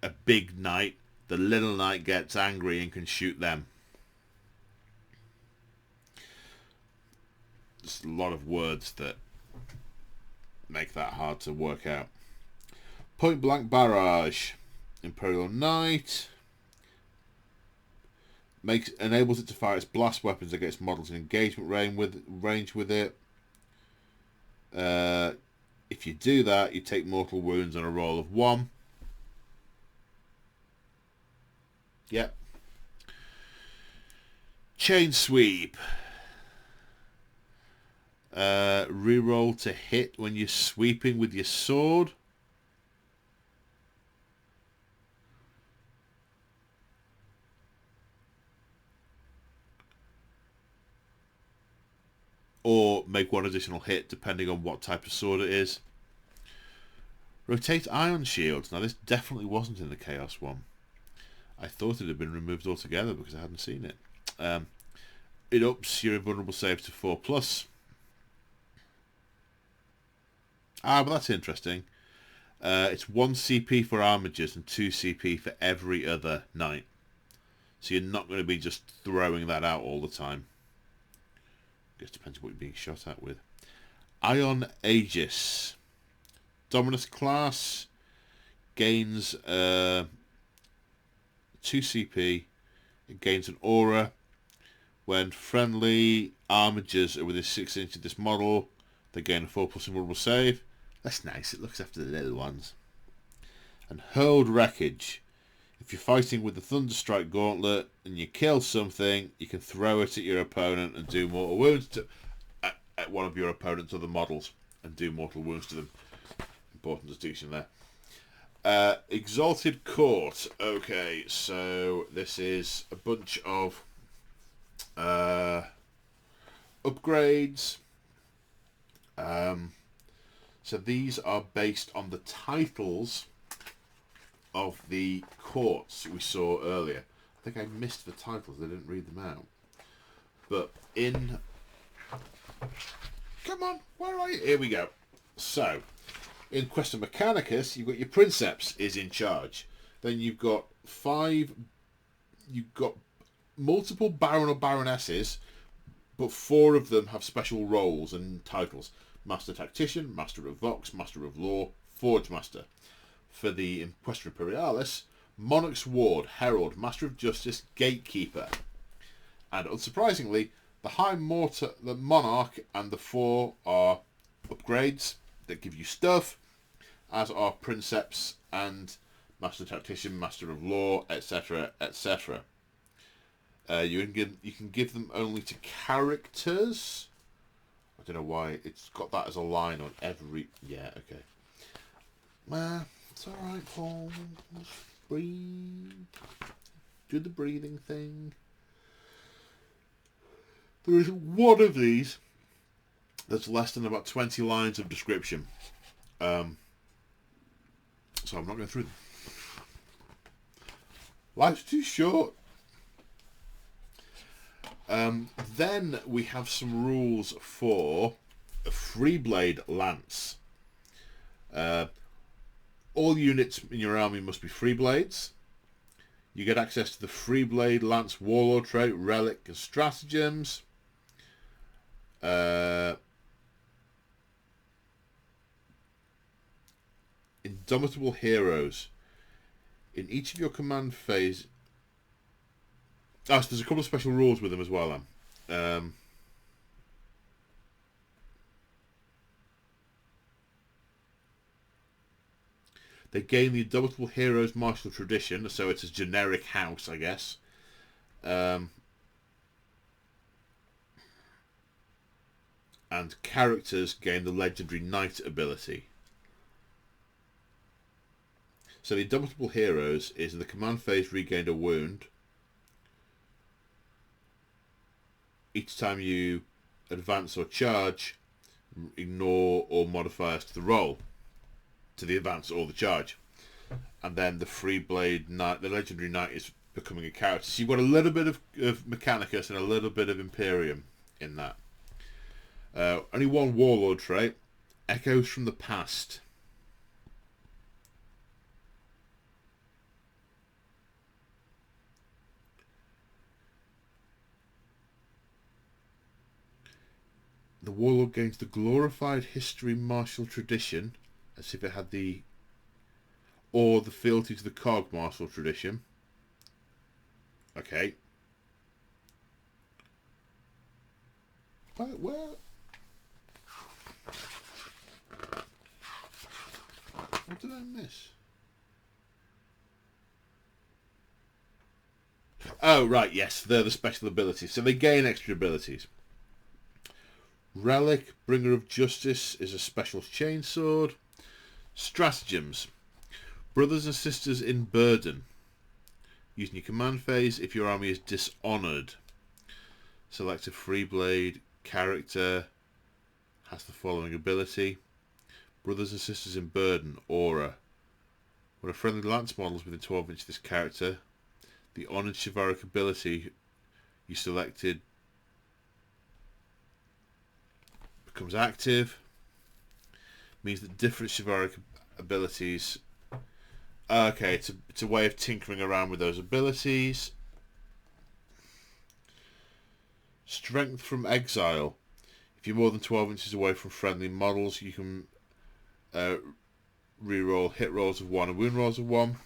a big knight, the little knight gets angry and can shoot them. There's a lot of words that make that hard to work out. Point blank barrage. Imperial Knight enables it to fire its blast weapons against models in engagement range with it. If you do that, you take mortal wounds on a roll of 1. Yep. Chain sweep. Reroll to hit when you're sweeping with your sword. Or make 1 additional hit depending on what type of sword it is. Rotate Ion Shields. Now this definitely wasn't in the Chaos one. I thought it had been removed altogether because I hadn't seen it. It ups your invulnerable save to 4+. But that's interesting. It's 1 CP for armigers and 2 CP for every other knight. So you're not going to be just throwing that out all the time. Guess depends what you're being shot at with. Ion Aegis. Dominus class gains 2 CP. It gains an aura. When friendly armigers are within 6 inches of this model, they gain a 4+ invulnerable save. That's nice. It looks after the little ones. And Hurled Wreckage. If you're fighting with the Thunderstrike Gauntlet and you kill something, you can throw it at your opponent and do mortal wounds at one of your opponent's other models and do mortal wounds to them. Important distinction there. Exalted Court. Okay, so this is a bunch of upgrades. So these are based on the titles of the courts we saw earlier. I think I missed the titles. I didn't read them out. But in... Come on, where are you? Here we go. So, in Questa Mechanicus, you've got your Princeps is in charge. Then you've got multiple Baron or Baronesses, but 4 of them have special roles and titles. Master Tactician, Master of Vox, Master of Law, Forge Master. For the Questa Imperialis, Monarch's Ward, Herald, Master of Justice, Gatekeeper. And unsurprisingly, the Monarch and the 4 are upgrades that give you stuff, as are Princeps and Master Tactician, Master of Law, etc., etc. You can give them only to characters. I don't know why it's got that as a line on every... Yeah, okay. It's alright, Paul. Just breathe. Do the breathing thing. There is one of these that's less than about 20 lines of description. So I'm not going through them. Life's too short. Then we have some rules for a Freeblade Lance. All units in your army must be Freeblades. You get access to the Free Blade Lance Warlord Trait, Relic, and Stratagems. Indomitable Heroes. In each of your command phase... so there's a couple of special rules with them as well, then. They gain the Indomitable Heroes martial tradition, so it's a generic house, I guess. And characters gain the legendary Knight ability. So the Indomitable Heroes is in the command phase regained a wound. Each time you advance or charge, ignore all modifiers to the roll, to the advance or the charge. And then the Free Blade Knight, the legendary Knight, is becoming a character. So you've got a little bit of Mechanicus and a little bit of Imperium in that. Only one Warlord trait, Echoes from the Past. The Warlord gains the glorified history martial tradition, as if it had the... or the fealty to the Cog martial tradition. Okay. Where? What did I miss? Oh, right, yes. They're the special abilities. So they gain extra abilities. Relic, Bringer of Justice, is a special chainsword. Stratagems. Brothers and sisters in burden. Using your command phase, if your army is dishonoured, select a Free Blade character. Has the following ability. Brothers and sisters in burden, aura. When a friendly lance model is within 12 inches of this character, the honoured chivalric ability you selected becomes active. Means that different chivalric abilities... Okay, it's a way of tinkering around with those abilities. Strength from Exile. If you're more than 12 inches away from friendly models, you can reroll hit rolls of 1 and wound rolls of 1.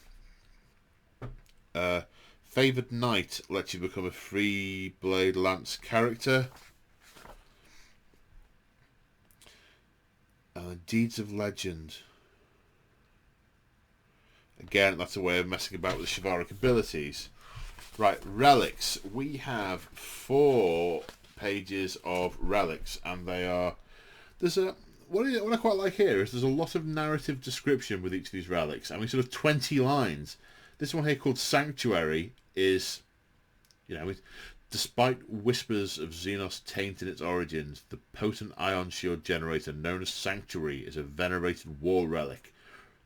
Favoured Knight lets you become a Free Blade Lance character. Deeds of Legend. Again, that's a way of messing about with the chivalric abilities. Right, relics. We have 4 pages of relics, and they are... There's a... What I quite like here is there's a lot of narrative description with each of these relics. I mean, sort of 20 lines. This one here called Sanctuary is... You know, despite whispers of Xenos taint in its origins, the potent ion shield generator known as Sanctuary is a venerated war relic.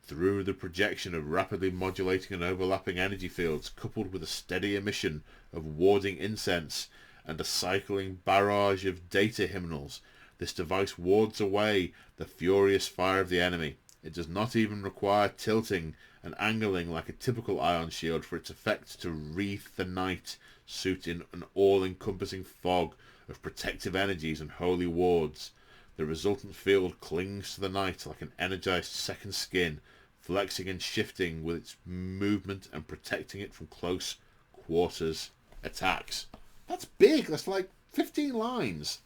Through the projection of rapidly modulating and overlapping energy fields, coupled with a steady emission of warding incense and a cycling barrage of data hymnals, this device wards away the furious fire of the enemy. It does not even require tilting and angling like a typical ion shield for its effect to wreath the night suit in an all-encompassing fog of protective energies and holy wards. The resultant field clings to the night like an energized second skin, flexing and shifting with its movement and protecting it from close quarters attacks. That's big. That's like 15 lines.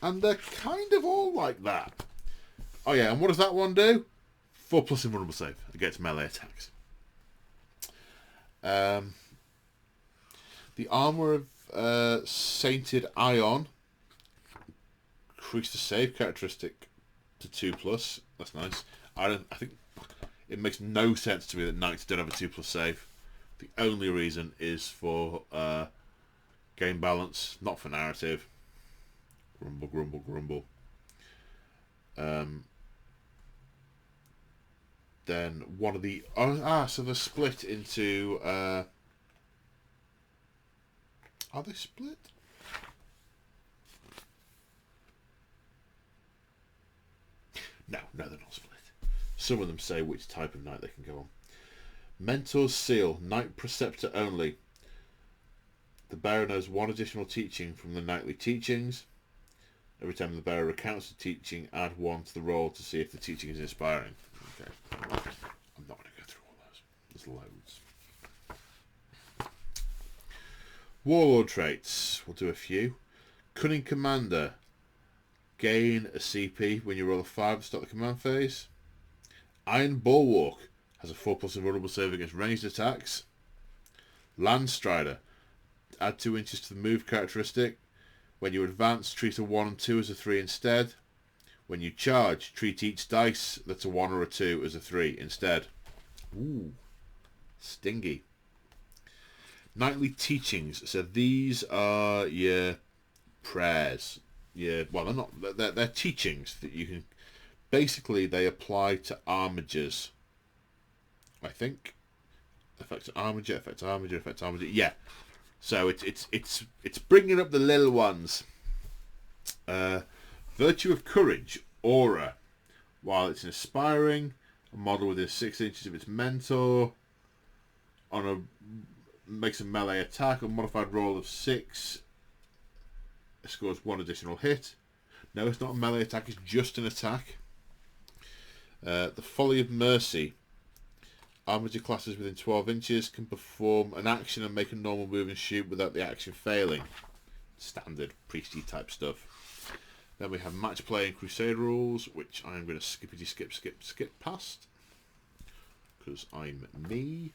And they're kind of all like that. Oh yeah, and what does that one do? 4+ invulnerable save against melee attacks. The Armour of Sainted Ion. Increase the save characteristic to 2+. That's nice. I think it makes no sense to me that knights don't have a 2+ save. The only reason is for game balance, not for narrative. Grumble, grumble, grumble. Then one of the... so they're split into... are they split? No, they're not split. Some of them say which type of knight they can go on. Mentor's Seal, Knight Preceptor only. The bearer knows one additional teaching from the nightly teachings. Every time the bearer recounts the teaching, add one to the roll to see if the teaching is inspiring. Okay. I'm not going to go through all those. There's loads. Warlord Traits. We'll do a few. Cunning Commander. Gain a CP when you roll a 5 to start the command phase. Iron Bulwark. Has a 4+ invulnerable save against ranged attacks. Landstrider. Add 2 inches to the move characteristic. When you advance, treat a 1 and 2 as a 3 instead. When you charge, treat each dice that's a 1 or a 2 as a 3 instead. Ooh, stingy. Nightly teachings. So these are your prayers. Well, they're not. They're teachings that you can. Basically, they apply to armigers. I think. Affects armiger. Affects armiger. Affects armiger. Yeah. So it's bringing up the little ones. Virtue of Courage, Aura. While it's inspiring, a model within 6 inches of its mentor makes a melee attack, a modified roll of 6. It scores 1 additional hit. No, it's not a melee attack, it's just an attack. The Folly of Mercy. Armiger classes within 12 inches can perform an action and make a normal move and shoot without the action failing. Standard priesty type stuff. Then we have match play and Crusade rules, which I'm going to skippity skip past because I'm me.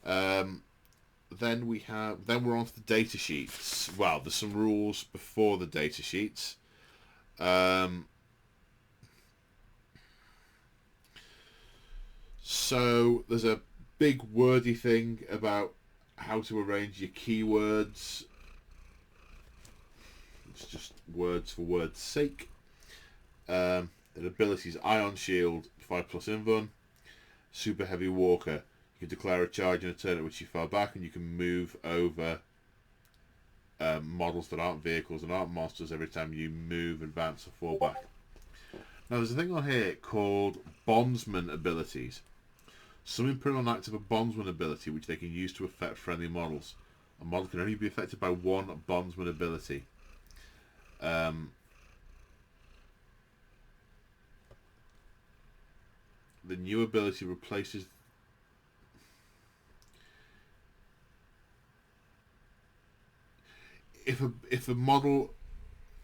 Then we're on to the data sheets. Well, there's some rules before the data sheets. So there's a big wordy thing about how to arrange your keywords. It's just words for words' sake. The abilities: Ion Shield, 5+ invuln. Super Heavy Walker. You can declare a charge in a turn at which you fell back, and you can move over models that aren't vehicles and aren't monsters every time you move, advance, or fall back. Now there's a thing on here called Bondsman Abilities. Some Imperial Knights have a Bondsman ability which they can use to affect friendly models. A model can only be affected by one Bondsman ability. The new ability replaces if a model.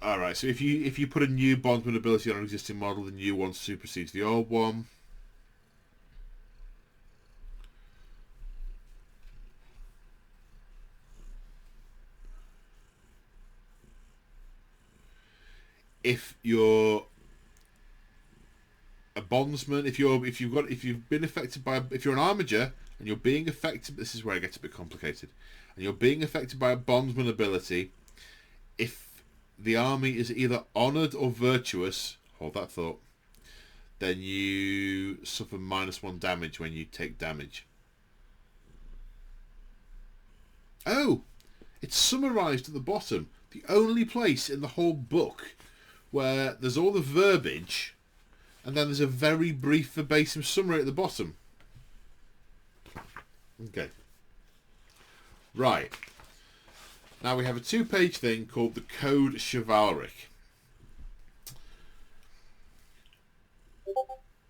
Alright, so if you put a new Bondsman ability on an existing model, the new one supersedes the old one. If you're a bondsman, if you're an armiger and you're being affected, this is where it gets a bit complicated, and you're being affected by a bondsman ability, if the army is either honoured or virtuous, hold that thought, then you suffer -1 damage when you take damage. Oh, it's summarised at the bottom. The only place in the whole book where there's all the verbiage and then there's a very brief verbatim summary at the bottom. Okay. Right. Now we have a 2-page thing called the Code Chivalric.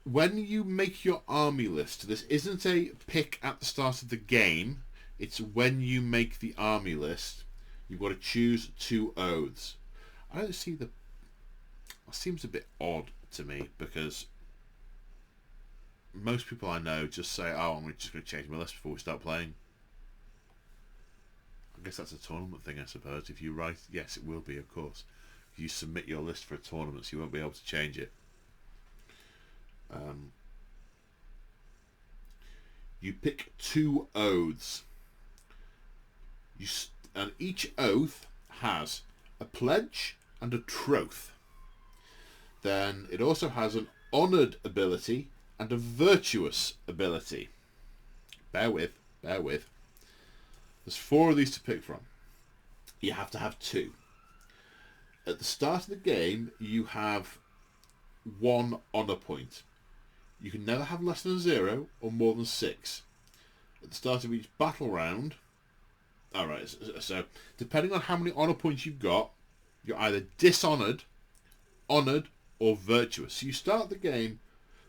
When you make your army list, this isn't a pick at the start of the game. It's when you make the army list, you've got to choose 2 oaths. I don't see the... It seems a bit odd to me because most people I know just say, oh, I'm just going to change my list before we start playing. I guess that's a tournament thing, I suppose. If you write, yes, it will be, of course. If you submit your list for a tournament, so you won't be able to change it. You pick 2 oaths. And each oath has a pledge and a troth. Then it also has an honoured ability and a virtuous ability. Bear with. There's 4 of these to pick from. You have to have 2. At the start of the game, you have 1 honour point. You can never have less than 0 or more than 6. At the start of each battle round... Alright, so depending on how many honour points you've got, you're either dishonoured, honoured, or virtuous. So you start the game...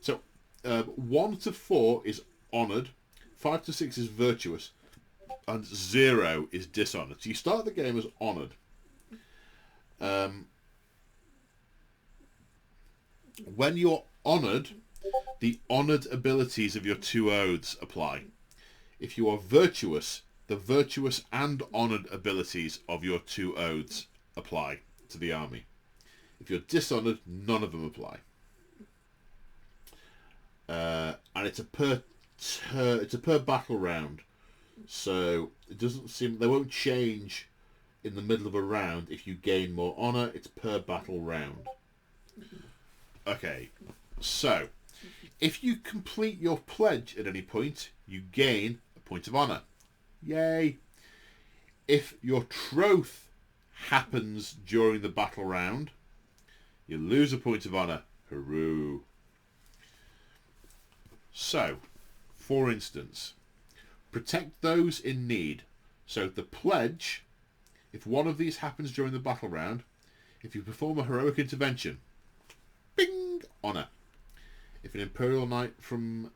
So 1 to 4 is honoured, 5 to 6 is virtuous, and 0 is dishonoured. So you start the game as honoured. When you're honoured, the honoured abilities of your 2 oaths apply. If you are virtuous, the virtuous and honoured abilities of your 2 oaths apply to the army. If you're dishonoured, none of them apply. And it's a per battle round, so it doesn't seem they won't change in the middle of a round if you gain more honour. It's per battle round. Okay, so if you complete your pledge at any point, you gain a point of honour. Yay! If your troth happens during the battle round, you lose a point of honour. Hooroo! So, for instance, protect those in need. So the pledge, if one of these happens during the battle round, if you perform a heroic intervention, bing, honour. If an Imperial Knight from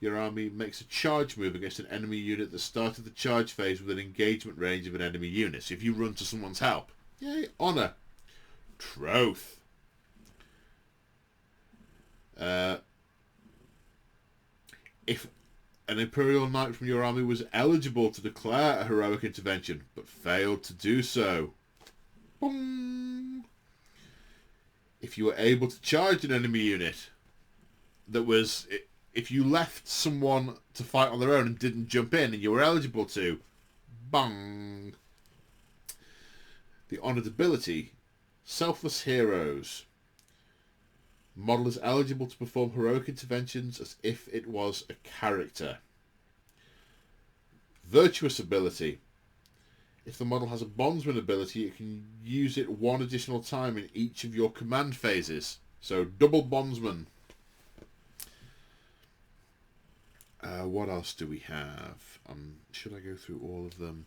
your army makes a charge move against an enemy unit at the start of the charge phase with an engagement range of an enemy unit. So if you run to someone's help, yay, honour. Troth. If an Imperial Knight from your army was eligible to declare a heroic intervention, but failed to do so, boom. If you were able to charge an enemy unit that was... If you left someone to fight on their own and didn't jump in and you were eligible to, bang. The honoured ability, Selfless Heroes. Model is eligible to perform heroic interventions as if it was a character. Virtuous ability. If the model has a Bondsman ability, you can use it 1 additional time in each of your command phases. So double Bondsman. What else do we have? Should I go through all of them?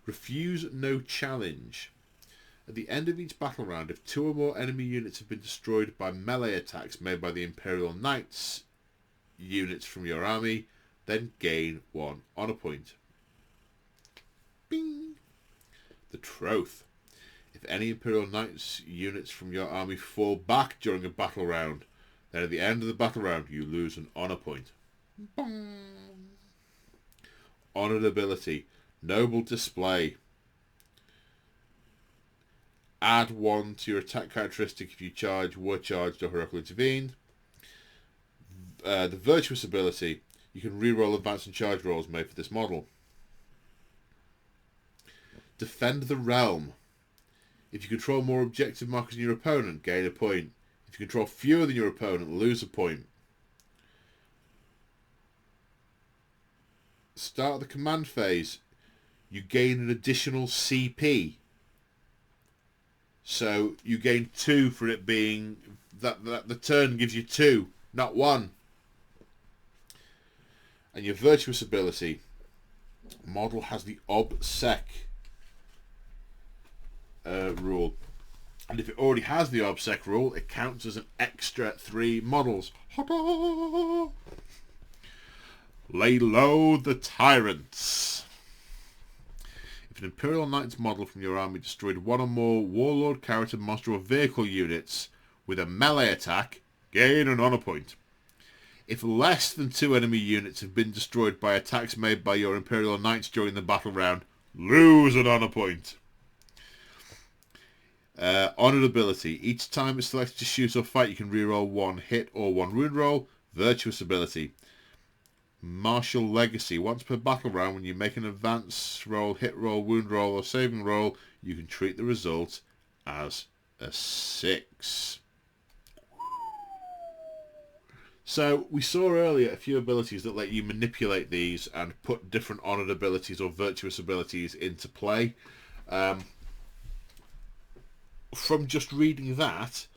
Refuse no challenge. At the end of each battle round, if 2 or more enemy units have been destroyed by melee attacks made by the Imperial Knights units from your army, then gain 1 honour point. Bing! The Troth. If any Imperial Knights units from your army fall back during a battle round, then at the end of the battle round you lose an honour point. Bong. Honoured ability. Noble Display. Add 1 to your attack characteristic if you charge, were charged, or heroically intervened. The Virtuous ability. You can reroll advance and charge rolls made for this model. Defend the Realm. If you control more objective markers than your opponent, gain a point. If you control fewer than your opponent, lose a point. Start the command phase. You gain an additional CP. So you gain 2 for it being... that the turn gives you 2, not 1. And your Virtuous ability. Model has the OBSEC rule. And if it already has the OBSEC rule, it counts as an extra 3 models. Lay low the tyrants. If an Imperial Knight's model from your army destroyed 1 or more Warlord character, monster, or vehicle units with a melee attack, gain an honour point. If less than 2 enemy units have been destroyed by attacks made by your Imperial Knights during the battle round, lose an honour point. Honoured ability. Each time it's selected to shoot or fight, you can reroll 1 hit or 1 wound roll. Virtuous ability. Martial Legacy. Once per battle round, when you make an advance roll, hit roll, wound roll, or saving roll, you can treat the result as a 6. So we saw earlier a few abilities that let you manipulate these and put different honoured abilities or virtuous abilities into play. From just reading that,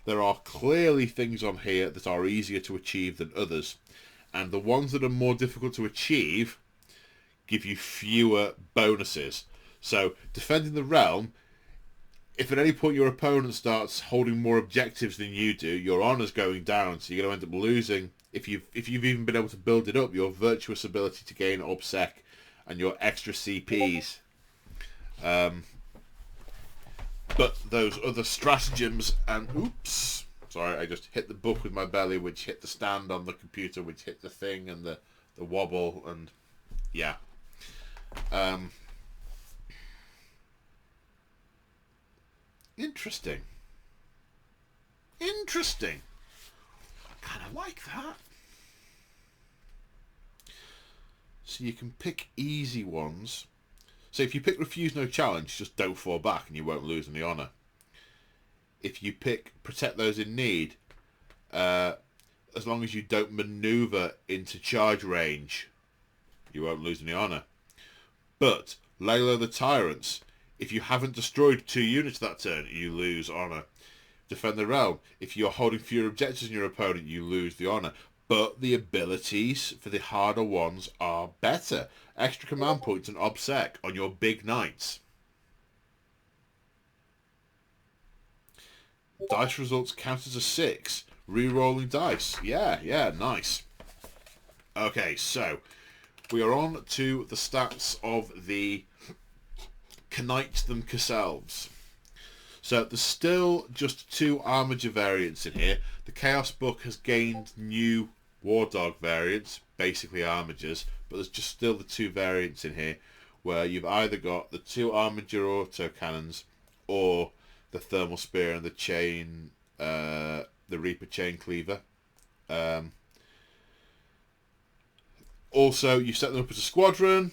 There are clearly things on here that are easier to achieve than others, and the ones that are more difficult to achieve give you fewer bonuses. So, defending the realm, if at any point your opponent starts holding more objectives than you do, your honour's going down, so you're going to end up losing. If you've even been able to build it up, your virtuous ability to gain obsec and your extra CPs. But those other stratagems and... Oops. Sorry, I just hit the book with my belly, which hit the stand on the computer, which hit the thing and the wobble, and... Yeah. Interesting. Interesting. I kind of like that. So you can pick easy ones. So if you pick Refuse No Challenge, just don't fall back and you won't lose any honour. If you pick Protect Those in Need, as long as you don't manoeuvre into charge range, you won't lose any honour. But Lay Low the Tyrants, if you haven't destroyed 2 units that turn, you lose honour. Defend the Realm, if you're holding fewer objectives than your opponent, you lose the honour. But the abilities for the harder ones are better. Extra command points and obsec on your big knights. Dice results count as a 6. Re-rolling dice. Yeah, nice. Okay, so we are on to the stats of the Knight themselves. So there's still just 2 Armiger variants in here. The Chaos book has gained new War Dog variants, basically Armigers, but there's just still the 2 variants in here where you've either got the 2 Armiger autocannons or the Thermal Spear and the chain, the Reaper Chain Cleaver. Also, you set them up as a squadron,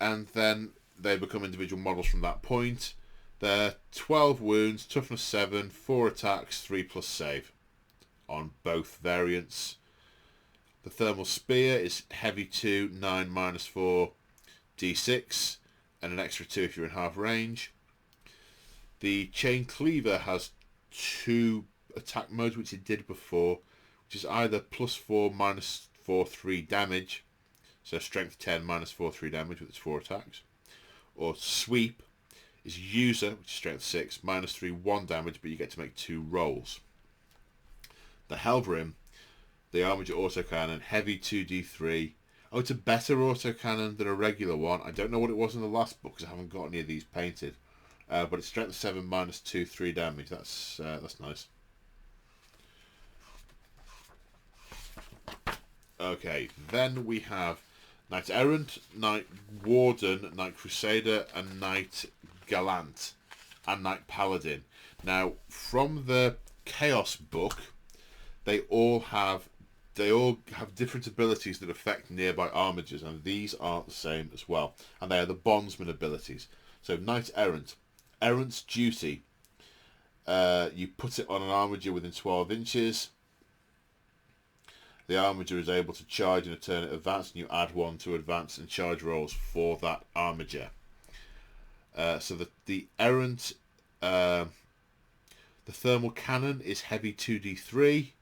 and then they become individual models from that point. They're 12 wounds, toughness 7, 4 attacks, 3+ save on both variants. The Thermal Spear is heavy 2, 9 -4 d6, and an extra 2 if you're in half range. The Chain Cleaver has 2 attack modes, which it did before, which is either +4, -4, 3 damage, so strength 10, -4, 3 damage with its 4 attacks, or Sweep is User, which is strength 6, -3, 1 damage, but you get to make 2 rolls. The Helvrim, the Armiger autocannon, heavy 2d3. Oh, it's a better autocannon than a regular one. I don't know what it was in the last book because I haven't got any of these painted. But it's strength 7, -2, 3 damage. That's nice. Okay, then we have Knight Errant, Knight Warden, Knight Crusader, and Knight Gallant, and Knight Paladin. Now, from the Chaos book, they all have different abilities that affect nearby armigers, and these are the same as well. And they are the Bondsman Abilities. So, Knight Errant. Errant's duty. You put it on an armiger within 12 inches. The armiger is able to charge in a turn at advance, and you add 1 to advance and charge rolls for that armiger. So the Errant, the Thermal Cannon is heavy 2d3,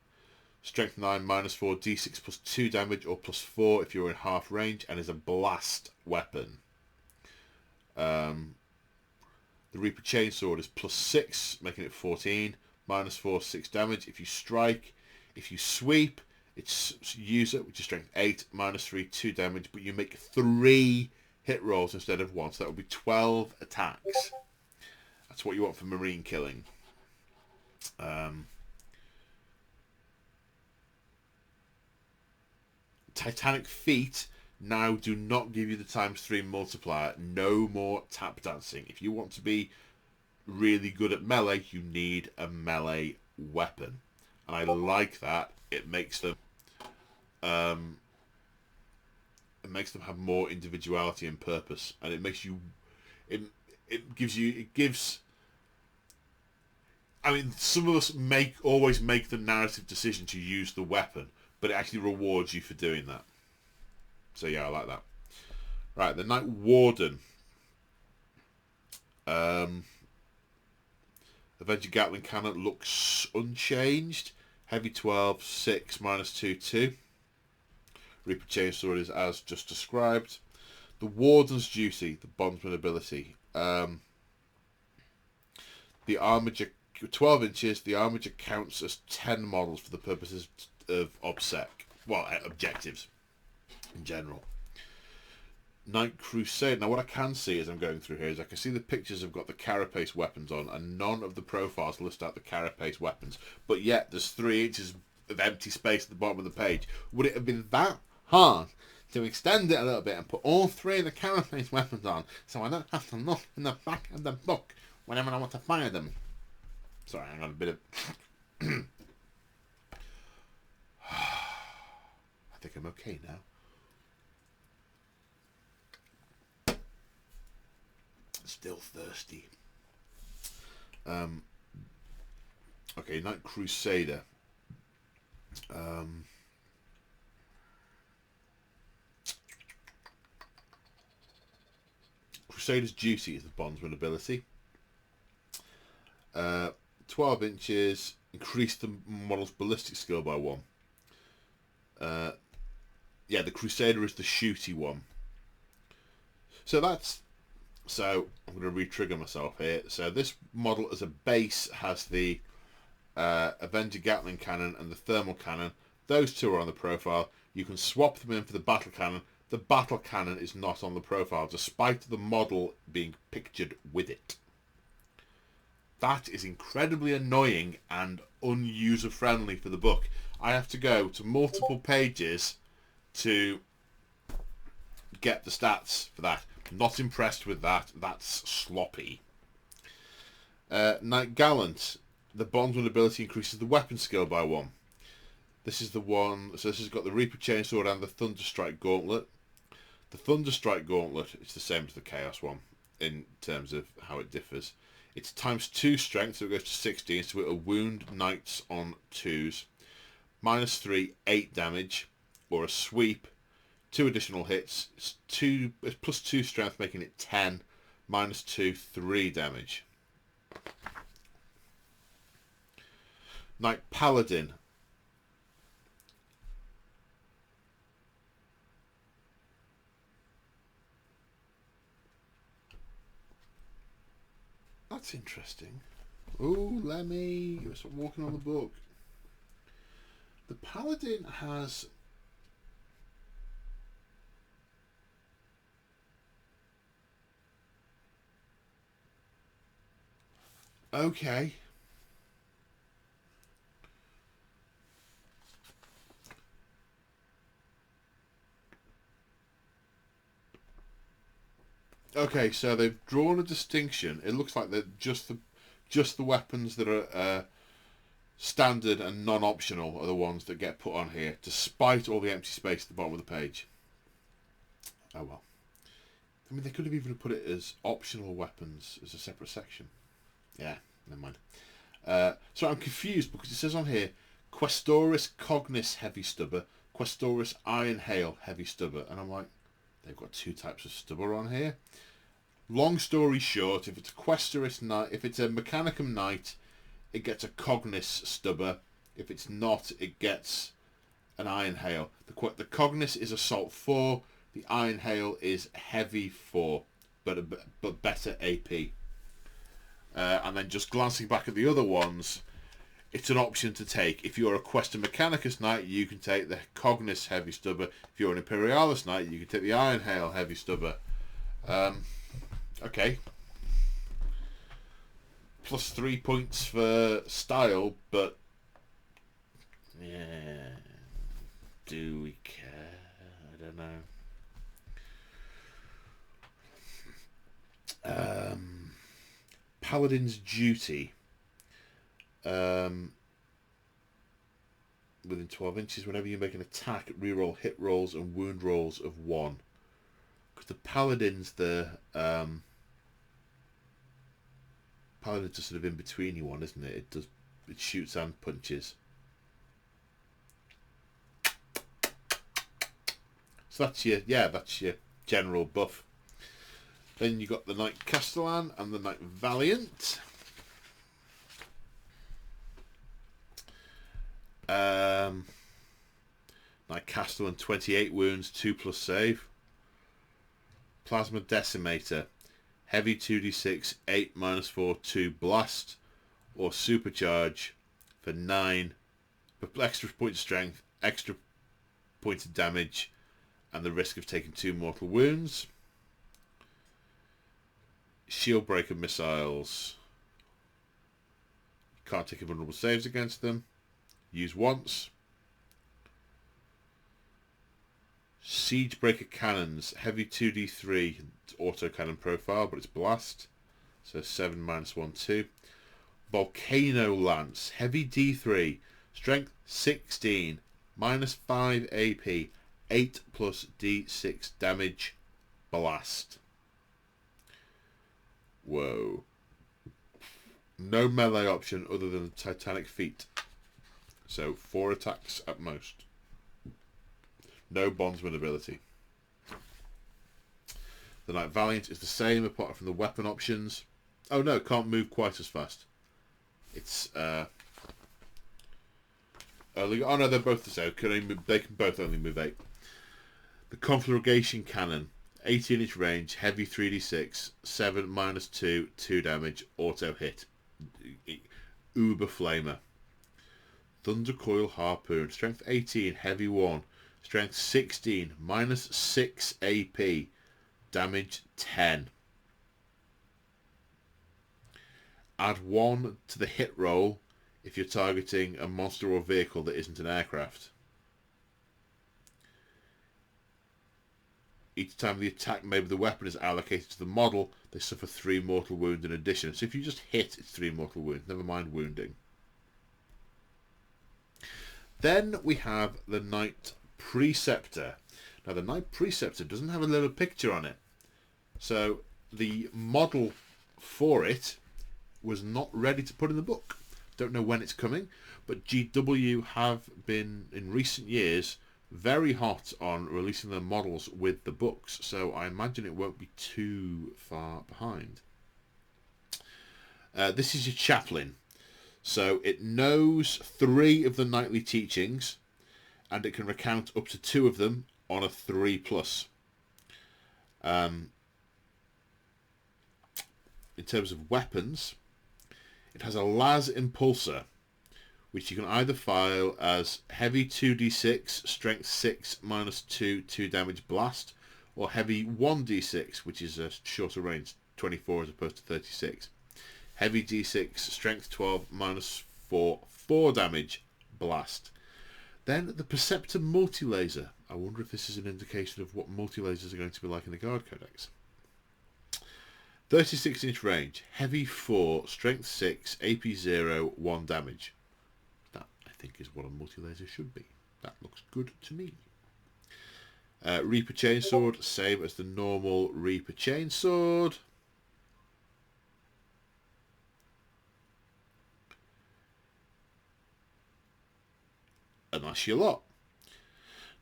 strength 9, -4, d6 +2 damage, or +4 if you're in half range, and is a blast weapon. The Reaper Chainsword is +6, making it 14, -4, 6 damage. If you strike, if you sweep, it's User, which is strength 8, -3, 2 damage, but you make 3 hit rolls instead of 1, so that would be 12 attacks. That's what you want for marine killing. Titanic Feet now do not give you the ×3 multiplier. No more tap dancing. If you want to be really good at melee, you need a melee weapon. And I like that. It makes them have more individuality and purpose, and it makes you I mean, some of us always make the narrative decision to use the weapon, but it actually rewards you for doing that. So yeah, I like that. Right, the Knight Warden. Avenger Gatling Cannon looks unchanged. Heavy 12, 6, -2, 2. Reaper Chainsword is as just described. The Warden's Duty, the Bondsman Ability. The Armature, 12 inches, the Armature counts as 10 models for the purposes of OBSEC. Well, objectives in general. Knight Crusade. Now what I can see as I'm going through here is I can see the pictures have got the Carapace Weapons on, and none of the profiles list out the Carapace Weapons. But yet there's 3 inches of empty space at the bottom of the page. Would it have been that hard to extend it a little bit and put all 3 of the Carapace Weapons on, so I don't have to look in the back of the book whenever I want to fire them? Sorry, I got a bit of... I think I'm okay now. Still thirsty. Okay, Knight Crusader. Crusader's Duty is the Bondsman Ability. 12 inches, increase the model's ballistic skill by 1. Yeah, the Crusader is the shooty one. So I'm going to re-trigger myself here. So this model as a base has the Avenger Gatling Cannon and the Thermal Cannon. Those 2 are on the profile. You can swap them in for the Battle Cannon. The Battle Cannon is not on the profile, despite the model being pictured with it. That is incredibly annoying and unuser-friendly for the book. I have to go to multiple pages to get the stats for that. Not impressed with that. That's sloppy. Knight Gallant. The Bondsman Ability increases the weapon skill by 1. This is the one... So this has got the Reaper Chainsword and the Thunderstrike Gauntlet. The Thunderstrike Gauntlet is the same as the Chaos one in terms of how it differs. It's ×2 strength, so it goes to 16, so it'll wound knights on 2s. -3, 8 damage, or a sweep, 2 additional hits. It's +2 strength, making it 10. -2, 3 damage. Knight Paladin. That's interesting. Ooh, Lemmy, you're walking on the book. The Paladin has... Okay. Okay, so they've drawn a distinction. It looks like they're just the weapons that are standard and non-optional are the ones that get put on here, despite all the empty space at the bottom of the page. Oh well. I mean, they could have even put it as optional weapons as a separate section. Yeah, never mind. So I'm confused because it says on here, Questoris Cognis Heavy Stubber, Questoris Iron Hail Heavy Stubber, and I'm like, they've got 2 types of stubber on here. Long story short, if it's a Questoris Knight, if it's a Mechanicum Knight, it gets a Cognis Stubber. If it's not, it gets an Iron Hail. The Cognis is Assault 4. The Iron Hail is Heavy 4, but better AP. And then just glancing back at the other ones, it's an option to take. If you're a Questa Mechanicus Knight, you can take the Cognis Heavy Stubber. If you're an Imperialis Knight, you can take the Iron Hail Heavy Stubber. Okay. +3 points for style, but... yeah... do we care? I don't know. Paladin's Duty. Within 12 inches, whenever you make an attack, reroll hit rolls and wound rolls of 1. Because the Paladin's the... Paladin's just sort of in between you one, isn't it? It shoots and punches. So that's your general buff. Then you got the Knight Castellan and the Knight Valiant. Knight Castellan, 28 wounds, 2+ save. Plasma Decimator, heavy 2d6, 8 -4, 2 blast, or supercharge for 9, extra point of strength, extra point of damage, and the risk of taking 2 mortal wounds. Shield Breaker missiles, can't take vulnerable saves against them, use once. Siege Breaker cannons, heavy 2d3, auto cannon profile, but it's blast, so 7 -1, 2. Volcano Lance, heavy d3, strength 16, -5 AP, 8 + d6 damage, blast. Whoa. No melee option other than the Titanic feat, so 4 attacks at most. No Bondsman ability. The Knight Valiant is the same apart from the weapon options. Oh no, can't move quite as fast. It's early. Oh no, they're both the same. They can both only move 8. The Conflagration Cannon, 18-inch range, heavy 3d6, 7 -2, 2 damage, auto hit. Uber Flamer. Thundercoil Harpoon, strength 18, heavy 1. Strength 16, -6 AP, damage 10. Add 1 to the hit roll if you're targeting a monster or vehicle that isn't an aircraft. Each time the attack made with the weapon is allocated to the model, they suffer 3 mortal wounds in addition. So if you just hit, it's 3 mortal wounds, never mind wounding. Then we have the Knight Preceptor. Now the Knight Preceptor doesn't have a little picture on it, so the model for it was not ready to put in the book. Don't know when it's coming, but GW have been in recent years very hot on releasing their models with the books, so I imagine it won't be too far behind. This is your chaplain, so it knows 3 of the knightly teachings, and it can recount up to 2 of them on a 3+. In terms of weapons, it has a Las Impulsor, which you can either file as heavy 2d6, strength 6, -2, 2 damage blast, or heavy 1d6, which is a shorter range, 24 as opposed to 36. Heavy d6, strength 12, -4, 4 damage blast. Then the Preceptor Multi-Laser. I wonder if this is an indication of what multi-lasers are going to be like in the Guard Codex. 36-inch range, heavy 4, strength 6, AP 0, 1 damage. That, I think, is what a multi-laser should be. That looks good to me. Reaper Chainsword, same as the normal Reaper Chainsword. And that's your lot.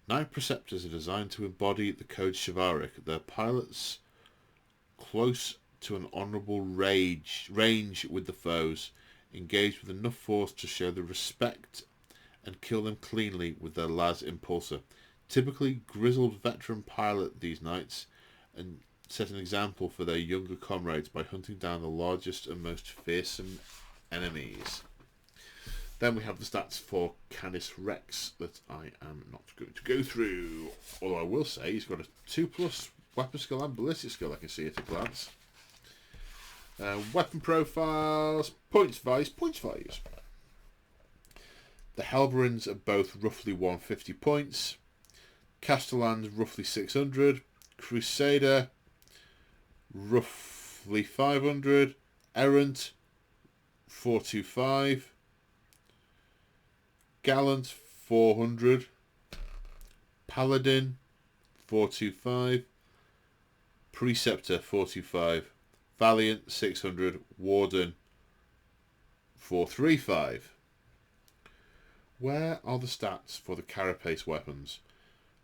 Knight Preceptors are designed to embody the code Chivalric. Their pilots close to an honourable range with the foes, engaged with enough force to show the respect and kill them cleanly with their Las Impulsor. Typically grizzled veteran pilot these knights and set an example for their younger comrades by hunting down the largest and most fearsome enemies. Then we have the stats for Canis Rex that I am not going to go through. Although I will say he's got a 2+ weapon skill and ballistic skill, I can see at a glance. Weapon profiles, points values. The Helverins are both roughly 150 points. Castellan's roughly 600. Crusader roughly 500. Errant 425. Gallant 400, Paladin 425, Preceptor 425, Valiant 600, Warden 435. Where are the stats for the Carapace Weapons?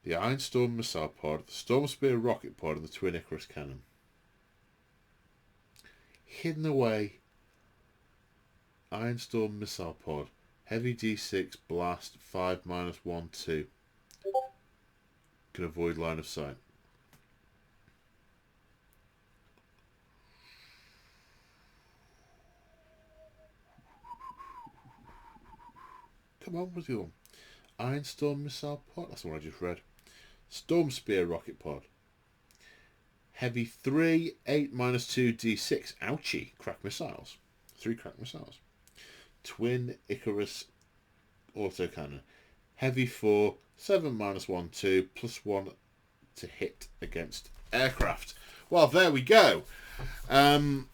The Ironstorm Missile Pod, the Storm Spear Rocket Pod, and the Twin Icarus Cannon. Hidden away. Ironstorm Missile Pod. Heavy D6, blast, 5 minus 1, 2. Can avoid line of sight. Come on, what's the other one? Iron Storm Missile Pod. That's the one I just read. Storm Spear Rocket Pod. Heavy 3, 8 minus 2 D6. Ouchie. Crack missiles. 3 crack missiles. Twin Icarus Autocannon. Heavy 4, 7 minus 1, 2, plus 1 to hit against aircraft. Well, there we go. On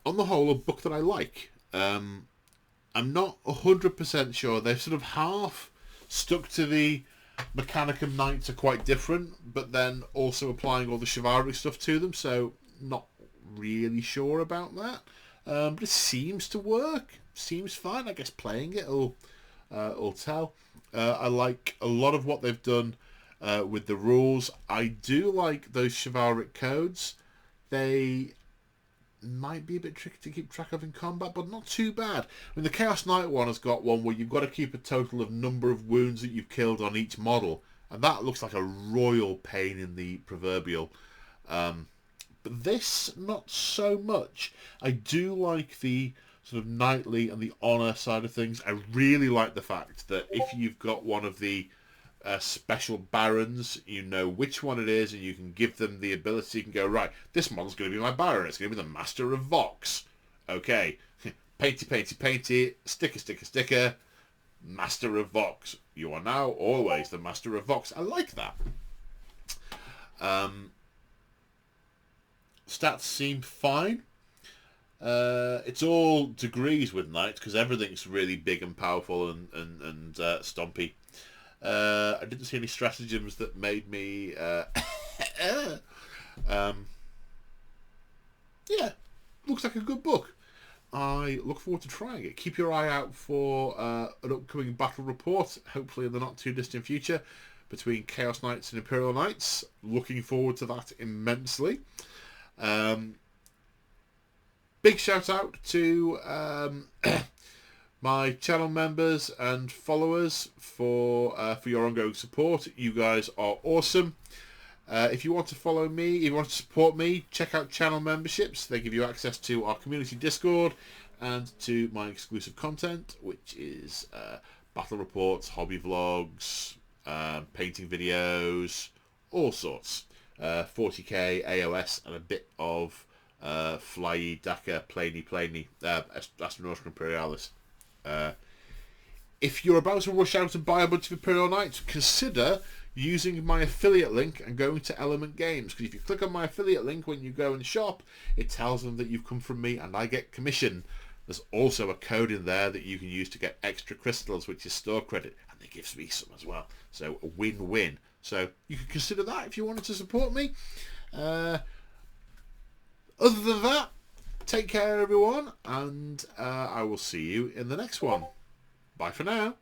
the whole, a book that I like. I'm not 100% sure. They've sort of half stuck to the Mechanicum Knights are quite different, but then also applying all the chivalric stuff to them, so not really sure about that. But it seems to work. Seems fine. I guess playing it will tell. I like a lot of what they've done with the rules. I do like those chivalric codes. They might be a bit tricky to keep track of in combat, but not too bad. I mean, the Chaos Knight one has got one where you've got to keep a total of number of wounds that you've killed on each model, and that looks like a royal pain in the proverbial. But this, not so much. I do like the sort of knightly and the honour side of things. I really like the fact that if you've got one of the special barons, you know which one it is, and you can give them the ability. You can go, right, this model's going to be my baron. It's going to be the Master of Vox. Okay, painty, painty, painty, sticker, sticker, sticker, Master of Vox. You are now always the Master of Vox. I like that. Stats seem fine. It's all degrees with knights because everything's really big and powerful and stompy. I didn't see any stratagems that made me yeah, looks like a good book. I look forward to trying it. Keep your eye out for an upcoming battle report, hopefully in the not too distant future, between Chaos Knights and Imperial Knights. Looking forward to that immensely. Big shout out to my channel members and followers for your ongoing support. You guys are awesome. If you want to follow me, if you want to support me, check out channel memberships. They give you access to our community Discord and to my exclusive content, which is battle reports, hobby vlogs, painting videos, all sorts. 40k, AOS, and a bit of flyy, Daka, planey, Aeronautica Imperialis. If you're about to rush out and buy a bunch of Imperial Knights, consider using my affiliate link and going to Element Games, because if you click on my affiliate link when you go and shop, it tells them that you've come from me and I get commission. There's also a code in there that you can use to get extra crystals, which is store credit, and it gives me some as well. So a win-win. So you can consider that if you wanted to support me. Other than that, take care everyone, and I will see you in the next one. Bye for now.